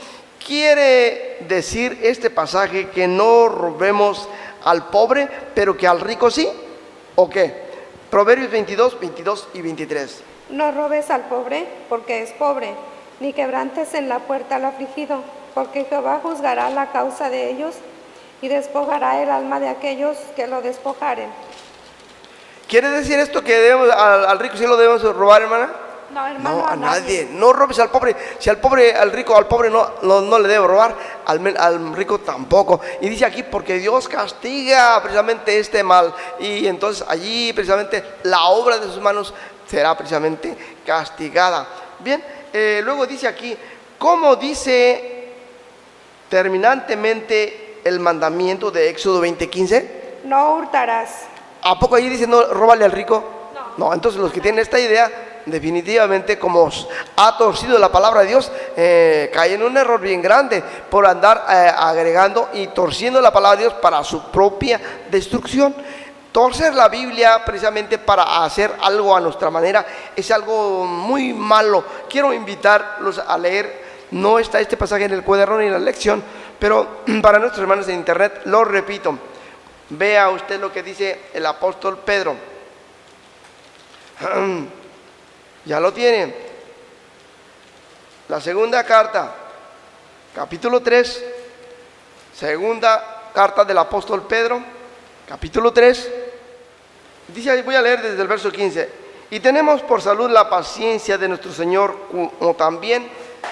¿quiere decir este pasaje que no robemos al pobre, pero que al rico sí? ¿O qué? Proverbios 22, 22 y 23. No robes al pobre, porque es pobre, ni quebrantes en la puerta al afligido, porque Jehová juzgará la causa de ellos y despojará el alma de aquellos que lo despojaren. ¿Quiere decir esto que debemos, al rico sí lo debemos robar, hermana? No, hermano, No, a nadie. No robes al pobre. Si al pobre, al pobre no le debe robar, al rico tampoco. Y dice aquí: porque Dios castiga precisamente este mal, y entonces allí precisamente la obra de sus manos será precisamente castigada. Bien, luego dice aquí, ¿cómo dice terminantemente el mandamiento de Éxodo 20:15? No hurtarás. ¿A poco ahí dice no róbale al rico? No, entonces los que tienen esta idea, definitivamente, como ha torcido la palabra de Dios, cae en un error bien grande por andar agregando y torciendo la palabra de Dios para su propia destrucción. Torcer la Biblia precisamente para hacer algo a nuestra manera es algo muy malo. Quiero invitarlos a leer, no está este pasaje en el cuaderno ni en la lección, pero para nuestros hermanos en internet lo repito. Vea usted lo que dice el apóstol Pedro. Ya lo tiene. La segunda carta capítulo 3, segunda carta del apóstol Pedro, capítulo 3, dice, voy a leer desde el verso 15, y tenemos por salud la paciencia de nuestro Señor, como también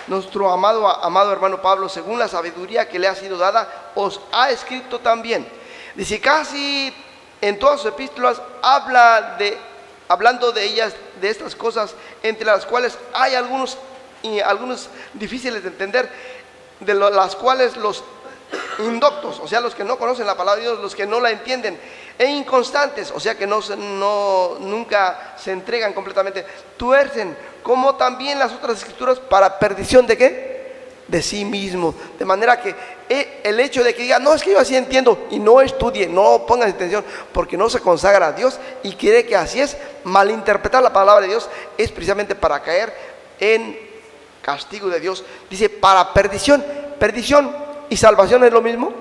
nuestro amado hermano Pablo, según la sabiduría que le ha sido dada, os ha escrito también. Dice, casi en todas sus epístolas hablando de ellas, de estas cosas, entre las cuales hay algunos difíciles de entender, de las cuales los indoctos, o sea, los que no conocen la palabra de Dios, los que no la entienden, e inconstantes, o sea, que nunca se entregan completamente, tuercen, como también las otras escrituras, para perdición ¿de qué? De sí mismo. De manera que el hecho de que diga, no, es que yo así entiendo, y no estudie, no ponga atención, porque no se consagra a Dios y quiere que así es, malinterpretar la palabra de Dios, es precisamente para caer en castigo de Dios. Dice, para perdición. Perdición y salvación es lo mismo.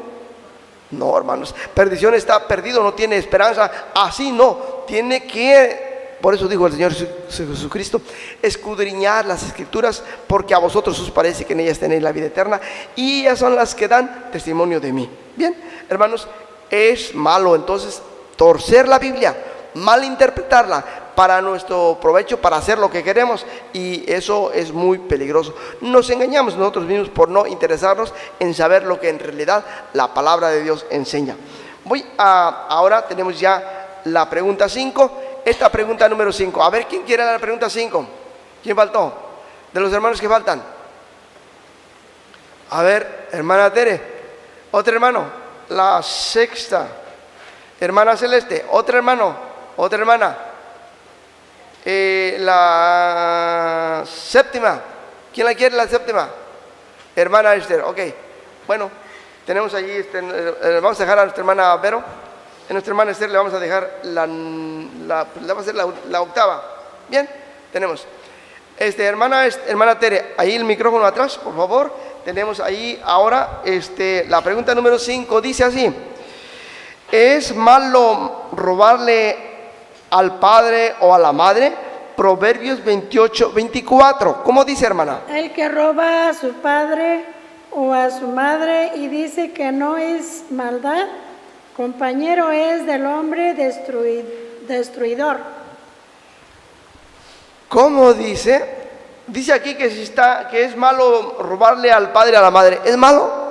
No, hermanos, perdición está perdido, no tiene esperanza. Así no, tiene que, por eso dijo el Señor Jesucristo, escudriñar las escrituras, porque a vosotros os parece que en ellas tenéis la vida eterna, y ellas son las que dan testimonio de mí. Bien, hermanos, es malo entonces torcer la Biblia, malinterpretarla para nuestro provecho, para hacer lo que queremos, y eso es muy peligroso. Nos engañamos nosotros mismos por no interesarnos en saber lo que en realidad la palabra de Dios enseña. Ahora tenemos ya la pregunta 5, esta pregunta número 5. A ver, ¿quién quiere la pregunta 5? ¿Quién faltó? De los hermanos que faltan. A ver, hermana Tere, otro hermano, la sexta, hermana Celeste, otro hermano, otra hermana. La séptima, ¿quién la quiere la séptima? Hermana Esther, ok. Bueno, tenemos allí, vamos a dejar a nuestra hermana Vero, a nuestra hermana Esther le vamos a dejar la octava. Bien, tenemos. Hermana Tere, ahí el micrófono atrás, por favor. Tenemos ahí ahora la pregunta número 5, dice así: ¿es malo robarle al padre o a la madre? Proverbios 28:24. ¿Cómo dice, hermana? El que roba a su padre o a su madre y dice que no es maldad, compañero es del hombre destruidor. ¿Cómo dice? Dice aquí que es malo robarle al padre o a la madre. ¿Es malo?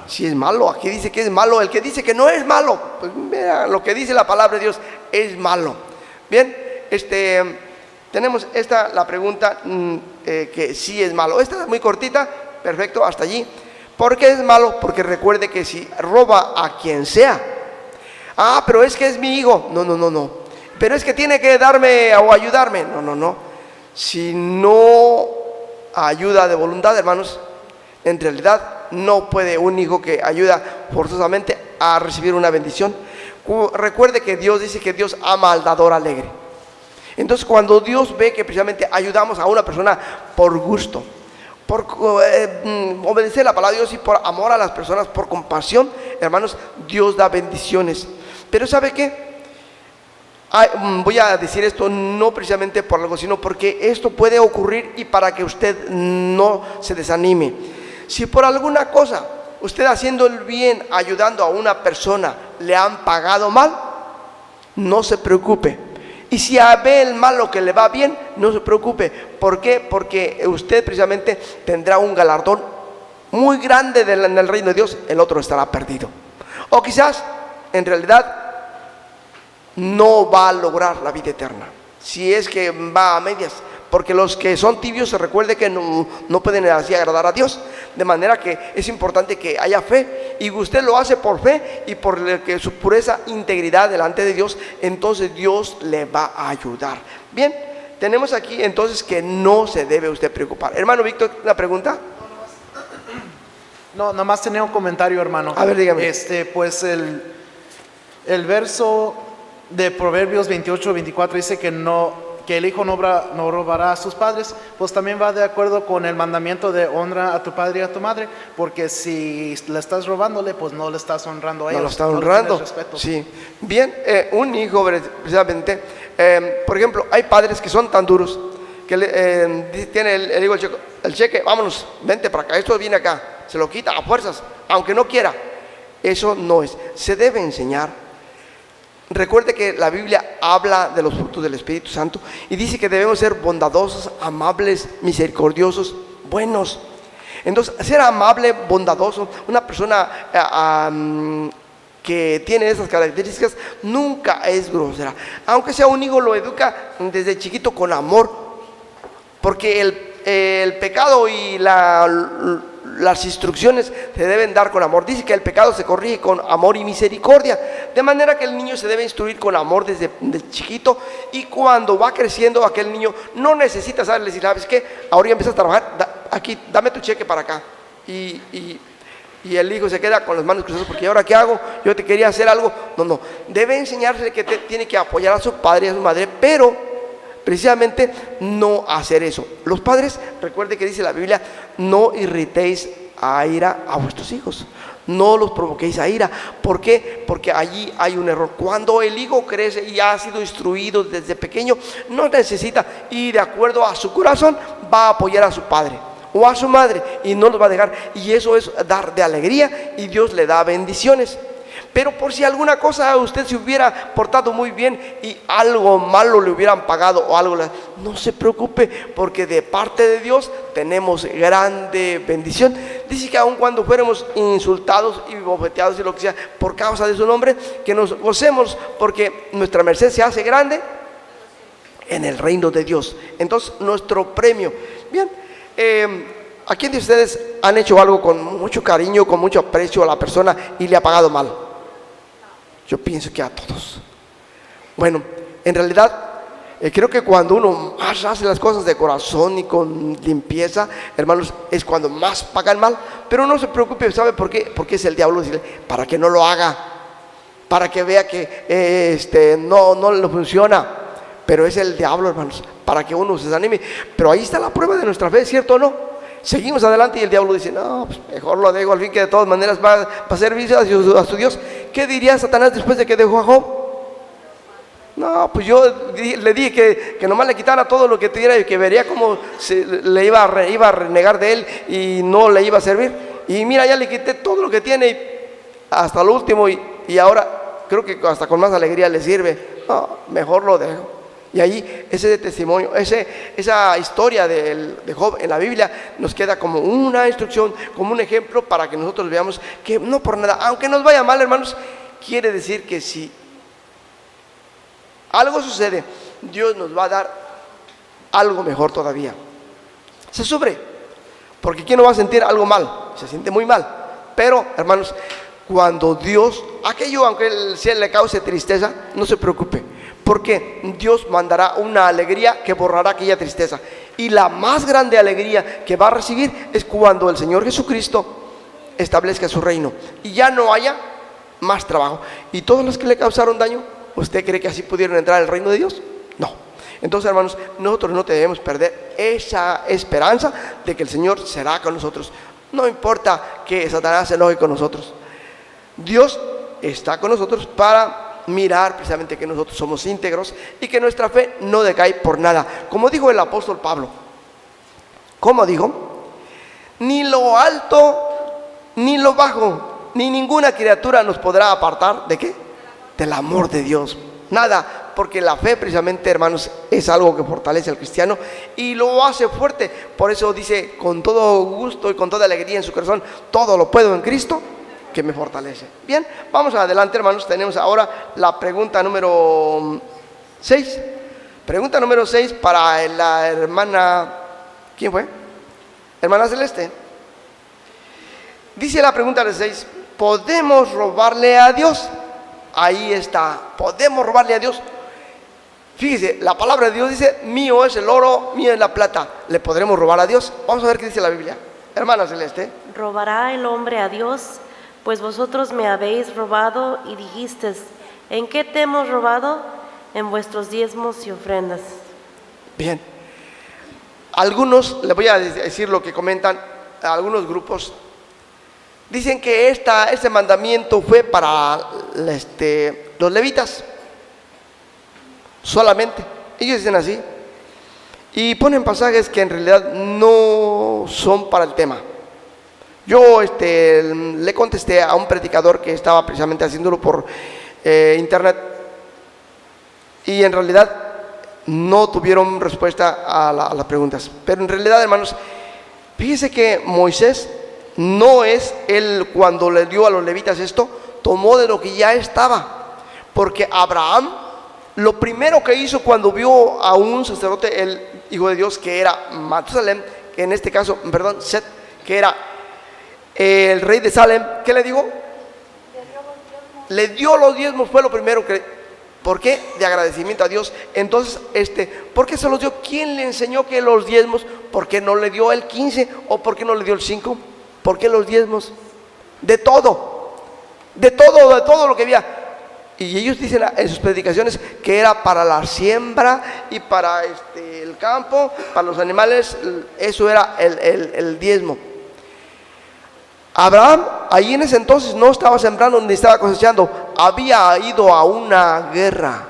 Si es malo, aquí dice que es malo. El que dice que no es malo, pues mira, lo que dice la palabra de Dios es malo. Bien, tenemos la pregunta que sí es malo. Esta es muy cortita, perfecto, hasta allí. ¿Por qué es malo? Porque recuerde que si roba a quien sea, pero es que es mi hijo, no, pero es que tiene que darme o ayudarme, no. Si no ayuda de voluntad, hermanos, en realidad no puede un hijo que ayuda forzosamente a recibir una bendición. Recuerde que Dios dice que Dios ama al dador alegre. Entonces, cuando Dios ve que precisamente ayudamos a una persona por gusto, por obedecer la palabra de Dios y por amor a las personas, por compasión, hermanos, Dios da bendiciones. Pero ¿sabe qué? Voy a decir esto no precisamente por algo, sino porque esto puede ocurrir y para que usted no se desanime. Si por alguna cosa usted haciendo el bien, ayudando a una persona, le han pagado mal, no se preocupe. Y si ve el mal lo que le va bien, no se preocupe. ¿Por qué? Porque usted precisamente tendrá un galardón muy grande en el reino de Dios, el otro estará perdido. O quizás, en realidad, no va a lograr la vida eterna, si es que va a medias. Porque los que son tibios, se recuerde que no pueden así agradar a Dios. De manera que es importante que haya fe, y usted lo hace por fe y por su pureza, integridad delante de Dios. Entonces Dios le va a ayudar. Bien, tenemos aquí entonces que no se debe usted preocupar. Hermano Víctor, ¿una pregunta? No, nomás tenía un comentario, hermano. A ver, dígame. Pues el verso de Proverbios 28:24 dice que el hijo no robará a sus padres. Pues también va de acuerdo con el mandamiento de honra a tu padre y a tu madre, porque si le estás robándole, pues no le estás honrando a ellos. No lo está honrando. Sí. Bien, un hijo precisamente, por ejemplo, hay padres que son tan duros que tiene el hijo chico, el cheque, vámonos, vente para acá, esto viene acá, se lo quita a fuerzas, aunque no quiera. Eso no es, se debe enseñar. Recuerde que la Biblia habla de los frutos del Espíritu Santo y dice que debemos ser bondadosos, amables, misericordiosos, buenos. Entonces, ser amable, bondadoso, una persona que tiene esas características nunca es grosera. Aunque sea un hijo, lo educa desde chiquito con amor, porque el pecado y las instrucciones se deben dar con amor. Dice que el pecado se corrige con amor y misericordia, de manera que el niño se debe instruir con amor desde chiquito, y cuando va creciendo aquel niño no necesita saberle decir, ¿sabes qué? Ahora ya empiezas a trabajar, aquí, dame tu cheque para acá, y el hijo se queda con las manos cruzadas porque ¿ahora qué hago? Yo te quería hacer algo. No, debe enseñarse que tiene que apoyar a su padre y a su madre, pero precisamente no hacer eso. Los padres, recuerde que dice la Biblia, no irritéis a ira a vuestros hijos, no los provoquéis a ira. ¿Por qué? Porque allí hay un error. Cuando el hijo crece y ha sido instruido desde pequeño, no necesita, y de acuerdo a su corazón va a apoyar a su padre o a su madre y no los va a dejar, y eso es dar de alegría y Dios le da bendiciones. Pero por si alguna cosa usted se hubiera portado muy bien y algo malo le hubieran pagado o algo, no se preocupe, porque de parte de Dios tenemos grande bendición. Dice que aun cuando fuéramos insultados y bofeteados y lo que sea por causa de su nombre, que nos gocemos, porque nuestra merced se hace grande en el reino de Dios. Entonces, nuestro premio. Bien, ¿a quién de ustedes han hecho algo con mucho cariño, con mucho aprecio a la persona y le ha pagado mal? Yo pienso que a todos. Bueno, en realidad creo que cuando uno más hace las cosas de corazón y con limpieza, hermanos, es cuando más pagan mal. Pero no se preocupe, ¿sabe por qué? Porque es el diablo, para que no lo haga, para que vea que no le funciona. Pero es el diablo, hermanos, para que uno se desanime. Pero ahí está la prueba de nuestra fe, ¿cierto o no? Seguimos adelante y el diablo dice, no, pues mejor lo dejo, al fin que de todas maneras va a servir a su Dios. ¿Qué diría Satanás después de que dejó a Job? No, pues yo le dije que nomás le quitara todo lo que tuviera y que vería cómo le iba a renegar de él y no le iba a servir. Y mira, ya le quité todo lo que tiene y hasta lo último, y ahora creo que hasta con más alegría le sirve. No, mejor lo dejo. Y ahí ese testimonio, esa historia de Job en la Biblia nos queda como una instrucción, como un ejemplo para que nosotros veamos que no por nada, aunque nos vaya mal, hermanos, quiere decir que si algo sucede, Dios nos va a dar algo mejor todavía. Se sufre, porque ¿quién no va a sentir algo mal? Se siente muy mal. Pero, hermanos, cuando Dios, aquello aunque le cause tristeza, no se preocupe, porque Dios mandará una alegría que borrará aquella tristeza. Y la más grande alegría que va a recibir es cuando el Señor Jesucristo establezca su reino y ya no haya más trabajo. Y todos los que le causaron daño, ¿usted cree que así pudieron entrar al reino de Dios? No. Entonces, hermanos, nosotros no debemos perder esa esperanza de que el Señor será con nosotros. No importa que Satanás se enoje con nosotros, Dios está con nosotros para mirar precisamente que nosotros somos íntegros y que nuestra fe no decae por nada. Como dijo el apóstol Pablo, ¿cómo dijo? Ni lo alto, ni lo bajo, ni ninguna criatura nos podrá apartar, ¿de qué? Del amor de Dios. Nada, porque la fe precisamente, hermanos, es algo que fortalece al cristiano y lo hace fuerte. Por eso dice, con todo gusto y con toda alegría en su corazón, todo lo puedo en Cristo que me fortalece. Bien, vamos adelante, hermanos. Tenemos ahora la pregunta número 6. Pregunta número 6 para la hermana, ¿quién fue? Hermana Celeste. Dice la pregunta de 6, ¿podemos robarle a Dios? Ahí está, ¿podemos robarle a Dios? Fíjese, la palabra de Dios dice, mío es el oro, mío es la plata. ¿Le podremos robar a Dios? Vamos a ver qué dice la Biblia. Hermana Celeste. ¿Robará el hombre a Dios? Pues vosotros me habéis robado y dijisteis, ¿en qué te hemos robado? En vuestros diezmos y ofrendas. Bien. Algunos, les voy a decir lo que comentan algunos grupos. Dicen que este mandamiento fue para los levitas solamente. Ellos dicen así. y ponen pasajes que en realidad no son para el tema. Yo le contesté a un predicador que estaba precisamente haciéndolo por internet, y en realidad no tuvieron respuesta a las preguntas. Pero en realidad, hermanos, fíjese que Moisés no es él, cuando le dio a los levitas esto, tomó de lo que ya estaba, porque Abraham lo primero que hizo cuando vio a un sacerdote, el hijo de Dios, que era Matusalem, que en este caso, perdón, Set, que era el rey de Salem, ¿qué le dijo? Le dio los diezmos, fue lo primero que... ¿Por qué? De agradecimiento a Dios. Entonces, ¿por qué se los dio? ¿Quién le enseñó que los diezmos? ¿Por qué no le dio el 15 o por qué no le dio el 5? ¿Por qué los diezmos? De todo lo que había. Y ellos dicen en sus predicaciones que era para la siembra y para el campo, para los animales. Eso era el diezmo. Abraham ahí en ese entonces no estaba sembrando ni estaba cosechando, había ido a una guerra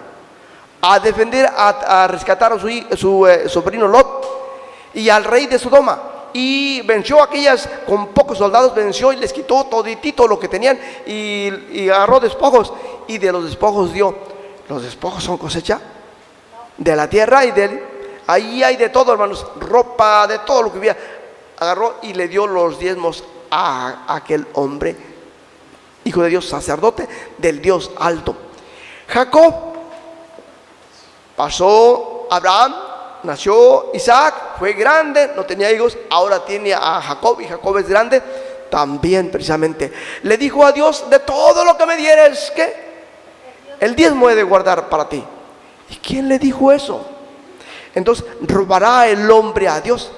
a defender, a rescatar a su sobrino Lot y al rey de Sodoma, y venció a aquellas con pocos soldados, venció y les quitó toditito lo que tenían, y agarró despojos, y de los despojos dio. Los despojos son cosecha de la tierra, y ahí hay de todo, hermanos, ropa, de todo lo que había. Agarró y le dio los diezmos a aquel hombre, hijo de Dios, sacerdote del Dios alto. Jacob pasó, Abraham, nació Isaac, fue grande, no tenía hijos, ahora tiene a Jacob, y Jacob es grande también. Precisamente le dijo a Dios: de todo lo que me dieres, ¿qué? El diezmo he de guardar para ti. ¿Y quién le dijo eso? Entonces, ¿robará el hombre a Dios?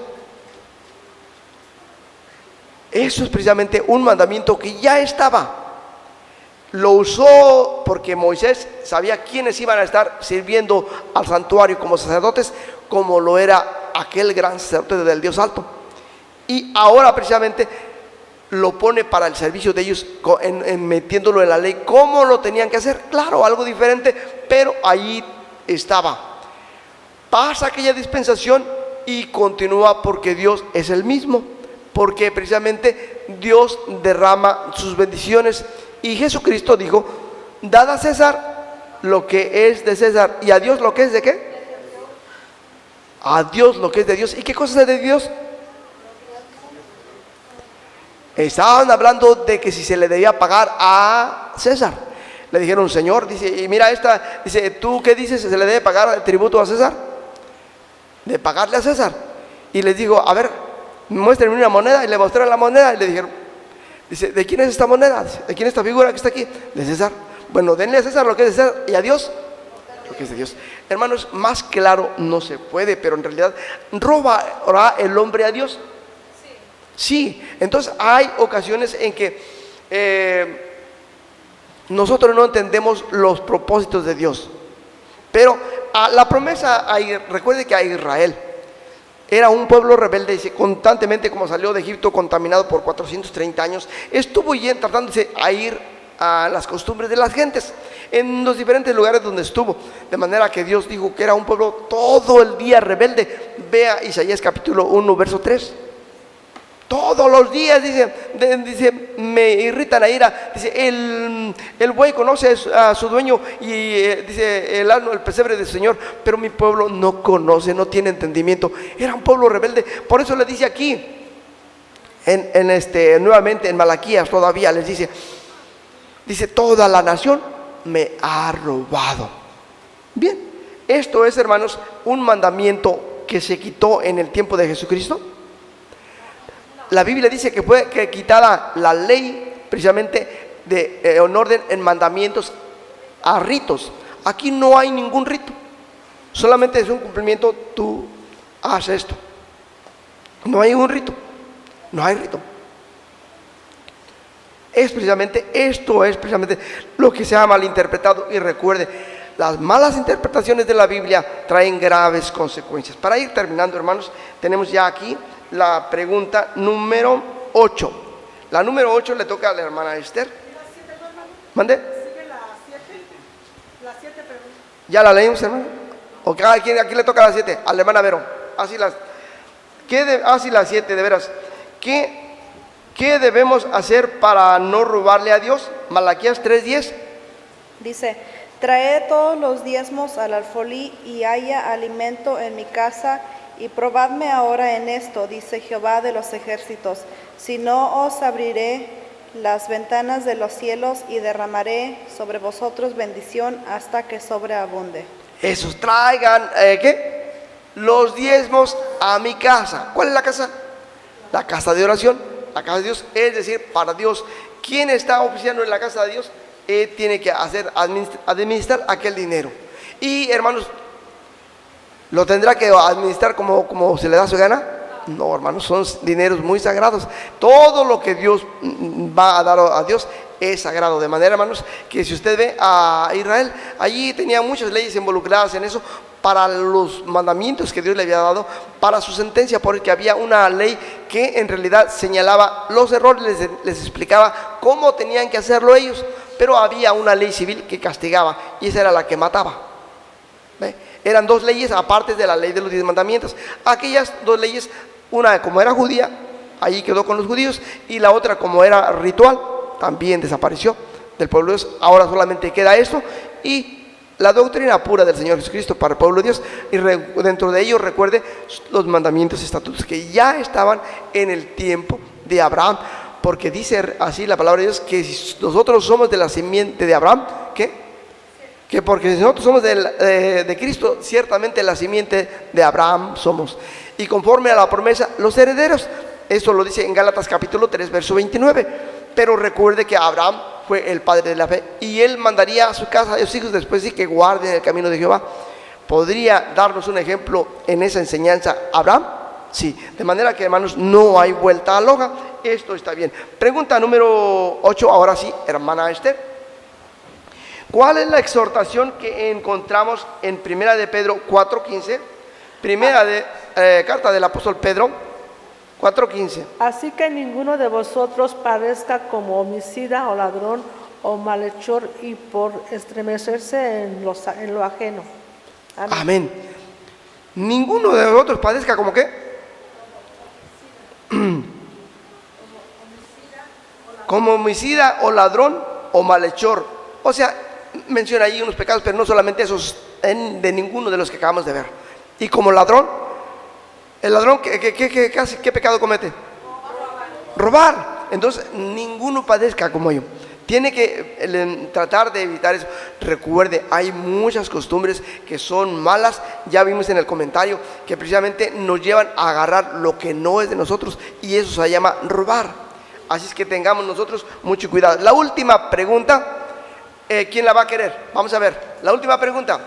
Eso es precisamente un mandamiento que ya estaba. Lo usó porque Moisés sabía quiénes iban a estar sirviendo al santuario como sacerdotes, como lo era aquel gran sacerdote del Dios alto. Y ahora precisamente lo pone para el servicio de ellos, metiéndolo en la ley, cómo lo tenían que hacer. Claro, algo diferente, pero ahí estaba. Pasa aquella dispensación y continúa, porque Dios es el mismo, porque precisamente Dios derrama sus bendiciones, y Jesucristo dijo: dad a César lo que es de César, y a Dios lo que es de ¿qué? A Dios lo que es de Dios. ¿Y qué cosa es de Dios? Estaban hablando de que si se le debía pagar a César. Le dijeron: Señor, dice, y mira dice, ¿tú qué dices? ¿Se le debe pagar el tributo a César? De pagarle a César. Y les digo: a ver, muéstrenme una moneda. Y le mostraron la moneda y le dijeron, dice: ¿de quién es esta moneda? Dice: ¿de quién es esta figura que está aquí? De César. Bueno, denle a César lo que es de César, y a Dios lo que es de Dios. Hermanos, más claro no se puede, pero en realidad, ¿robará el hombre a Dios? Sí. Entonces hay ocasiones en que nosotros no entendemos los propósitos de Dios. Pero la promesa, recuerde que a Israel era un pueblo rebelde, dice, constantemente, como salió de Egipto contaminado por 430 años, estuvo tratándose a ir a las costumbres de las gentes en los diferentes lugares donde estuvo, de manera que Dios dijo que era un pueblo todo el día rebelde. Vea Isaías capítulo 1 verso 3. Todos los días, dice, me irritan a ira. Dice, el buey conoce a su dueño, y dice, el asno el pesebre del Señor, pero mi pueblo no conoce, no tiene entendimiento. Era un pueblo rebelde. Por eso le dice aquí, nuevamente en Malaquías todavía les dice, toda la nación me ha robado. Bien, esto es, hermanos, un mandamiento que se quitó en el tiempo de Jesucristo. La Biblia dice que fue quitada la ley precisamente en orden, en mandamientos a ritos. Aquí no hay ningún rito, solamente es un cumplimiento. Tú haces esto, no hay un rito, no hay rito. Esto es precisamente lo que se ha malinterpretado. Y recuerde, las malas interpretaciones de la Biblia traen graves consecuencias. Para ir terminando, hermanos, tenemos ya aquí la pregunta número 8. La número 8 le toca a la hermana Esther. ¿Mande? Sigue la 7 preguntas. ¿Ya la leímos, hermano? ¿O aquí le toca la 7? A la hermana Vero. así las 7, de veras. ¿Qué debemos hacer para no robarle a Dios? Malaquías 3:10. Dice, traed todos los diezmos al alfolí y haya alimento en mi casa, y probadme ahora en esto, dice Jehová de los ejércitos, si no os abriré las ventanas de los cielos y derramaré sobre vosotros bendición hasta que sobreabunde. Esos traigan, los diezmos a mi casa. ¿Cuál es la casa? La casa de oración, la casa de Dios, es decir, para Dios. ¿Quién está oficiando en la casa de Dios? Él tiene que administrar aquel dinero. Y hermanos, ¿lo tendrá que administrar como se le da su gana? No, hermanos, son dineros muy sagrados. Todo lo que Dios va a dar a Dios es sagrado. De manera, hermanos, que si usted ve a Israel, allí tenía muchas leyes involucradas en eso, para los mandamientos que Dios le había dado, para su sentencia, porque había una ley que en realidad señalaba los errores, les explicaba cómo tenían que hacerlo ellos, pero había una ley civil que castigaba, y esa era la que mataba. ¿Ve? Eran 2 leyes aparte de la ley de los 10 mandamientos. Aquellas 2 leyes, una como era judía, allí quedó con los judíos, y la otra como era ritual, también desapareció del pueblo de Dios. Ahora solamente queda esto y la doctrina pura del Señor Jesucristo para el pueblo de Dios, y dentro de ello recuerde los mandamientos y estatutos que ya estaban en el tiempo de Abraham, porque dice así la palabra de Dios, que si nosotros somos de la simiente de Abraham, que porque si nosotros somos de Cristo, ciertamente la simiente de Abraham somos, y conforme a la promesa, los herederos. Eso lo dice en Gálatas capítulo 3, verso 29. Pero recuerde que Abraham fue el padre de la fe, y él mandaría a su casa a sus hijos después de que guarden el camino de Jehová. ¿Podría darnos un ejemplo en esa enseñanza Abraham? Sí, de manera que, hermanos, no hay vuelta a la hoja. Esto está bien. Pregunta número 8, ahora sí, hermana Esther. ¿Cuál es la exhortación que encontramos en Primera de Pedro 4:15? Carta del apóstol Pedro 4:15. Así que ninguno de vosotros parezca como homicida o ladrón o malhechor, y por estremecerse en lo ajeno. Amén. Amén. Ninguno de vosotros padezca como qué. Como homicida o ladrón o malhechor. O sea, menciona ahí unos pecados, pero no solamente esos, de ninguno de los que acabamos de ver. Y como ladrón, el ladrón, ¿qué pecado comete? Robar. Entonces, ninguno padezca como yo. Tiene que tratar de evitar eso. Recuerde, hay muchas costumbres que son malas. Ya vimos en el comentario que precisamente nos llevan a agarrar lo que no es de nosotros, y eso se llama robar. Así es que tengamos nosotros mucho cuidado. La última pregunta, ¿quién la va a querer? Vamos a ver, la última pregunta.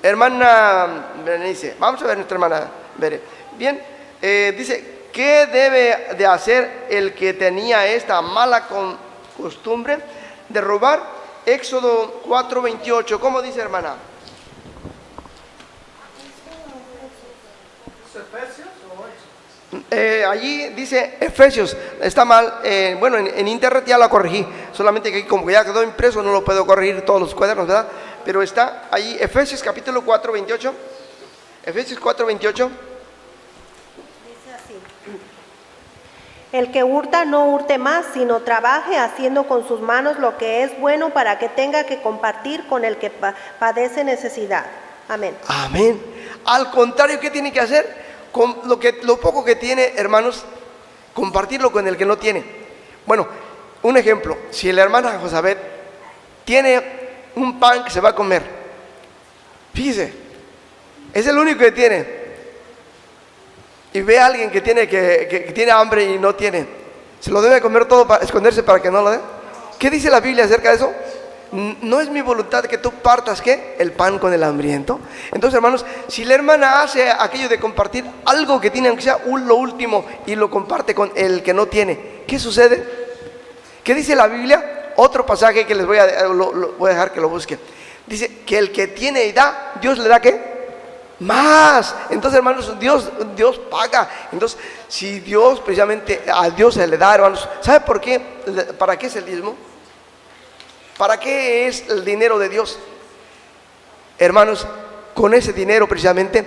Hermana Berenice, vamos a ver, nuestra hermana Bere. Bien, dice, ¿qué debe de hacer el que tenía esta mala costumbre de robar? Éxodo 4:28, ¿cómo dice, hermana? Allí dice Efesios, está mal, bueno, en internet ya la corregí, solamente que como ya quedó impreso no lo puedo corregir todos los cuadernos, ¿verdad? Pero está allí Efesios capítulo 4:28, Efesios 4:28. Dice así: el que hurta no hurte más, sino trabaje haciendo con sus manos lo que es bueno, para que tenga que compartir con el que padece necesidad. Amén. Amén. Al contrario, ¿qué tiene que hacer? Con lo poco que tiene, hermanos, compartirlo con el que no tiene. Bueno, un ejemplo, si la hermana Josabet tiene un pan que se va a comer, fíjese, es el único que tiene, y ve a alguien que tiene hambre y no tiene, ¿se lo debe comer todo para esconderse para que no lo dé? ¿Qué dice la Biblia acerca de eso? No es mi voluntad que tú partas, ¿qué? El pan con el hambriento. Entonces, hermanos, si la hermana hace aquello de compartir algo que tiene, aunque sea lo último, y lo comparte con el que no tiene, ¿qué sucede? ¿Qué dice la Biblia? Otro pasaje que les voy a dejar que lo busque. Dice que el que tiene y da, Dios le da ¿qué? Más. Entonces, hermanos, Dios paga. Entonces, si Dios, precisamente a Dios se le da, hermanos, ¿sabe por qué? ¿Para qué es el diezmo? ¿Para qué es el dinero de Dios? Hermanos, con ese dinero precisamente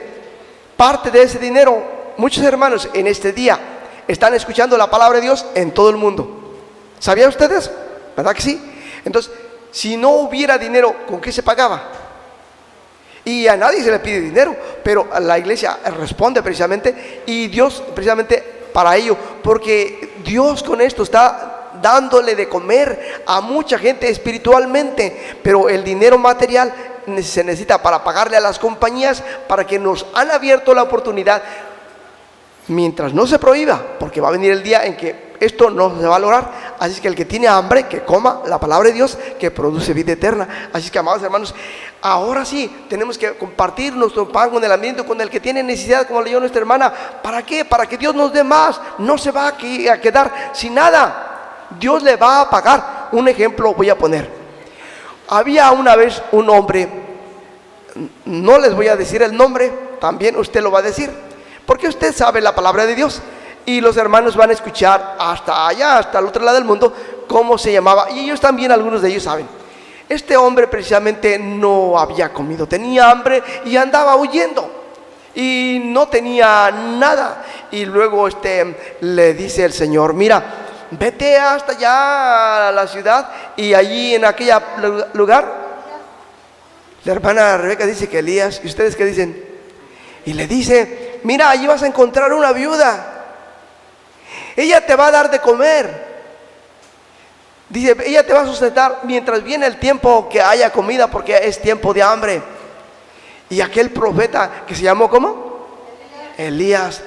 parte de ese dinero, muchos hermanos en este día están escuchando la palabra de Dios en todo el mundo. ¿Sabían ustedes? ¿Verdad que sí? Entonces, si no hubiera dinero, ¿con qué se pagaba? Y a nadie se le pide dinero, pero a la iglesia responde precisamente, y Dios precisamente para ello, porque Dios con esto está dándole de comer a mucha gente espiritualmente, pero el dinero material se necesita para pagarle a las compañías, para que nos han abierto la oportunidad, mientras no se prohíba, porque va a venir el día en que esto no se va a lograr. Así que el que tiene hambre, que coma la palabra de Dios, que produce vida eterna. Así que, amados hermanos, ahora sí tenemos que compartir nuestro pan con el ambiente, con el que tiene necesidad, como leyó nuestra hermana. ¿Para qué? Para que Dios nos dé más. No se va a quedar sin nada. Dios le va a pagar. Un ejemplo voy a poner. Había una vez un hombre, no les voy a decir el nombre, también usted lo va a decir, porque usted sabe la palabra de Dios, y los hermanos van a escuchar hasta allá, hasta el otro lado del mundo, cómo se llamaba, y ellos también, algunos de ellos saben. Este hombre precisamente no había comido, tenía hambre y andaba huyendo, y no tenía nada. Y luego le dice el Señor: mira, vete hasta allá a la ciudad, y allí en aquel lugar, la hermana Rebeca dice que Elías. ¿Y ustedes qué dicen? Y le dice: mira, allí vas a encontrar una viuda, ella te va a dar de comer. Dice, ella te va a sustentar mientras viene el tiempo que haya comida, porque es tiempo de hambre. Y aquel profeta que se llamó, ¿cómo? Elías,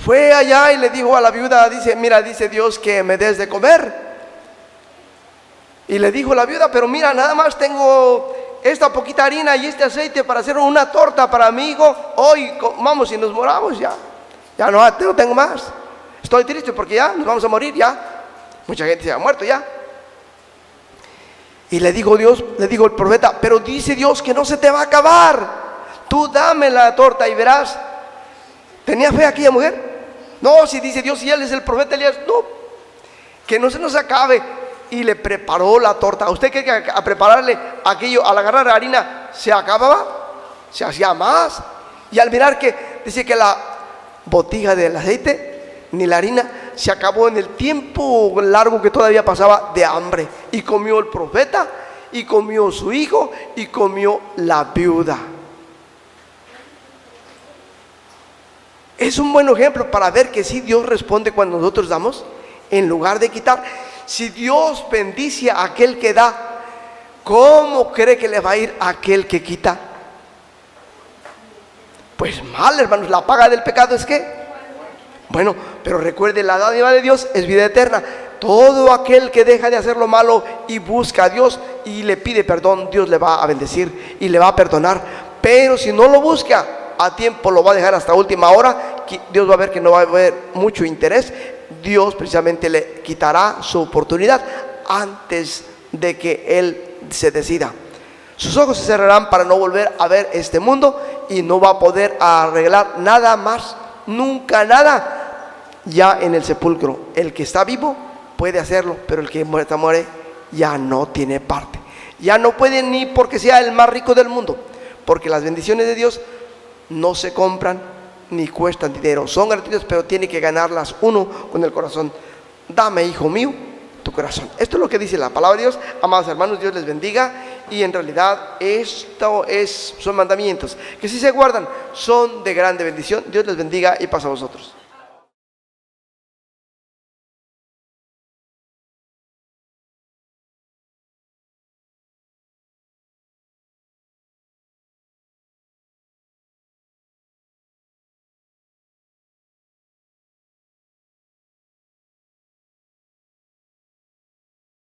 fue allá y le dijo a la viuda, dice: mira, dice Dios que me des de comer. Y le dijo la viuda: pero mira, nada más tengo esta poquita harina y este aceite para hacer una torta para mi hijo. Hoy vamos y nos moramos ya. Ya no tengo más. Estoy triste porque ya nos vamos a morir ya. Mucha gente se ha muerto ya. Y le dijo el profeta: pero dice Dios que no se te va a acabar. Tú dame la torta y verás. ¿Tenía fe aquella mujer? No, si dice Dios y él es el profeta Elías, no, que no se nos acabe. Y le preparó la torta. ¿Usted cree que a prepararle aquello, al agarrar la harina, se acababa? Se hacía más. Y al mirar que dice que la botija del aceite ni la harina se acabó en el tiempo largo que todavía pasaba de hambre. Y comió el profeta, y comió su hijo, y comió la viuda. Es un buen ejemplo para ver que sí, Dios responde cuando nosotros damos, en lugar de quitar. Si Dios bendice a aquel que da, ¿cómo cree que le va a ir a aquel que quita? Pues mal, hermanos. La paga del pecado es ¿qué? Bueno, pero recuerde, la dádiva de Dios es vida eterna. Todo aquel que deja de hacer lo malo y busca a Dios y le pide perdón, Dios le va a bendecir y le va a perdonar. Pero si no lo busca a tiempo, lo va a dejar hasta última hora, Dios va a ver que no va a haber mucho interés. Dios precisamente le quitará su oportunidad antes de que Él se decida. Sus ojos se cerrarán para no volver a ver este mundo, y no va a poder arreglar nada más, nunca nada, ya en el sepulcro. El que está vivo puede hacerlo, pero el que muere ya no tiene parte. Ya no puede, ni porque sea el más rico del mundo, porque las bendiciones de Dios no se compran ni cuestan dinero, son gratuitas, pero tiene que ganarlas uno con el corazón. Dame, hijo mío, tu corazón. Esto es lo que dice la palabra de Dios. Amados hermanos, Dios les bendiga. Y en realidad son mandamientos que si se guardan son de grande bendición. Dios les bendiga y paz a vosotros.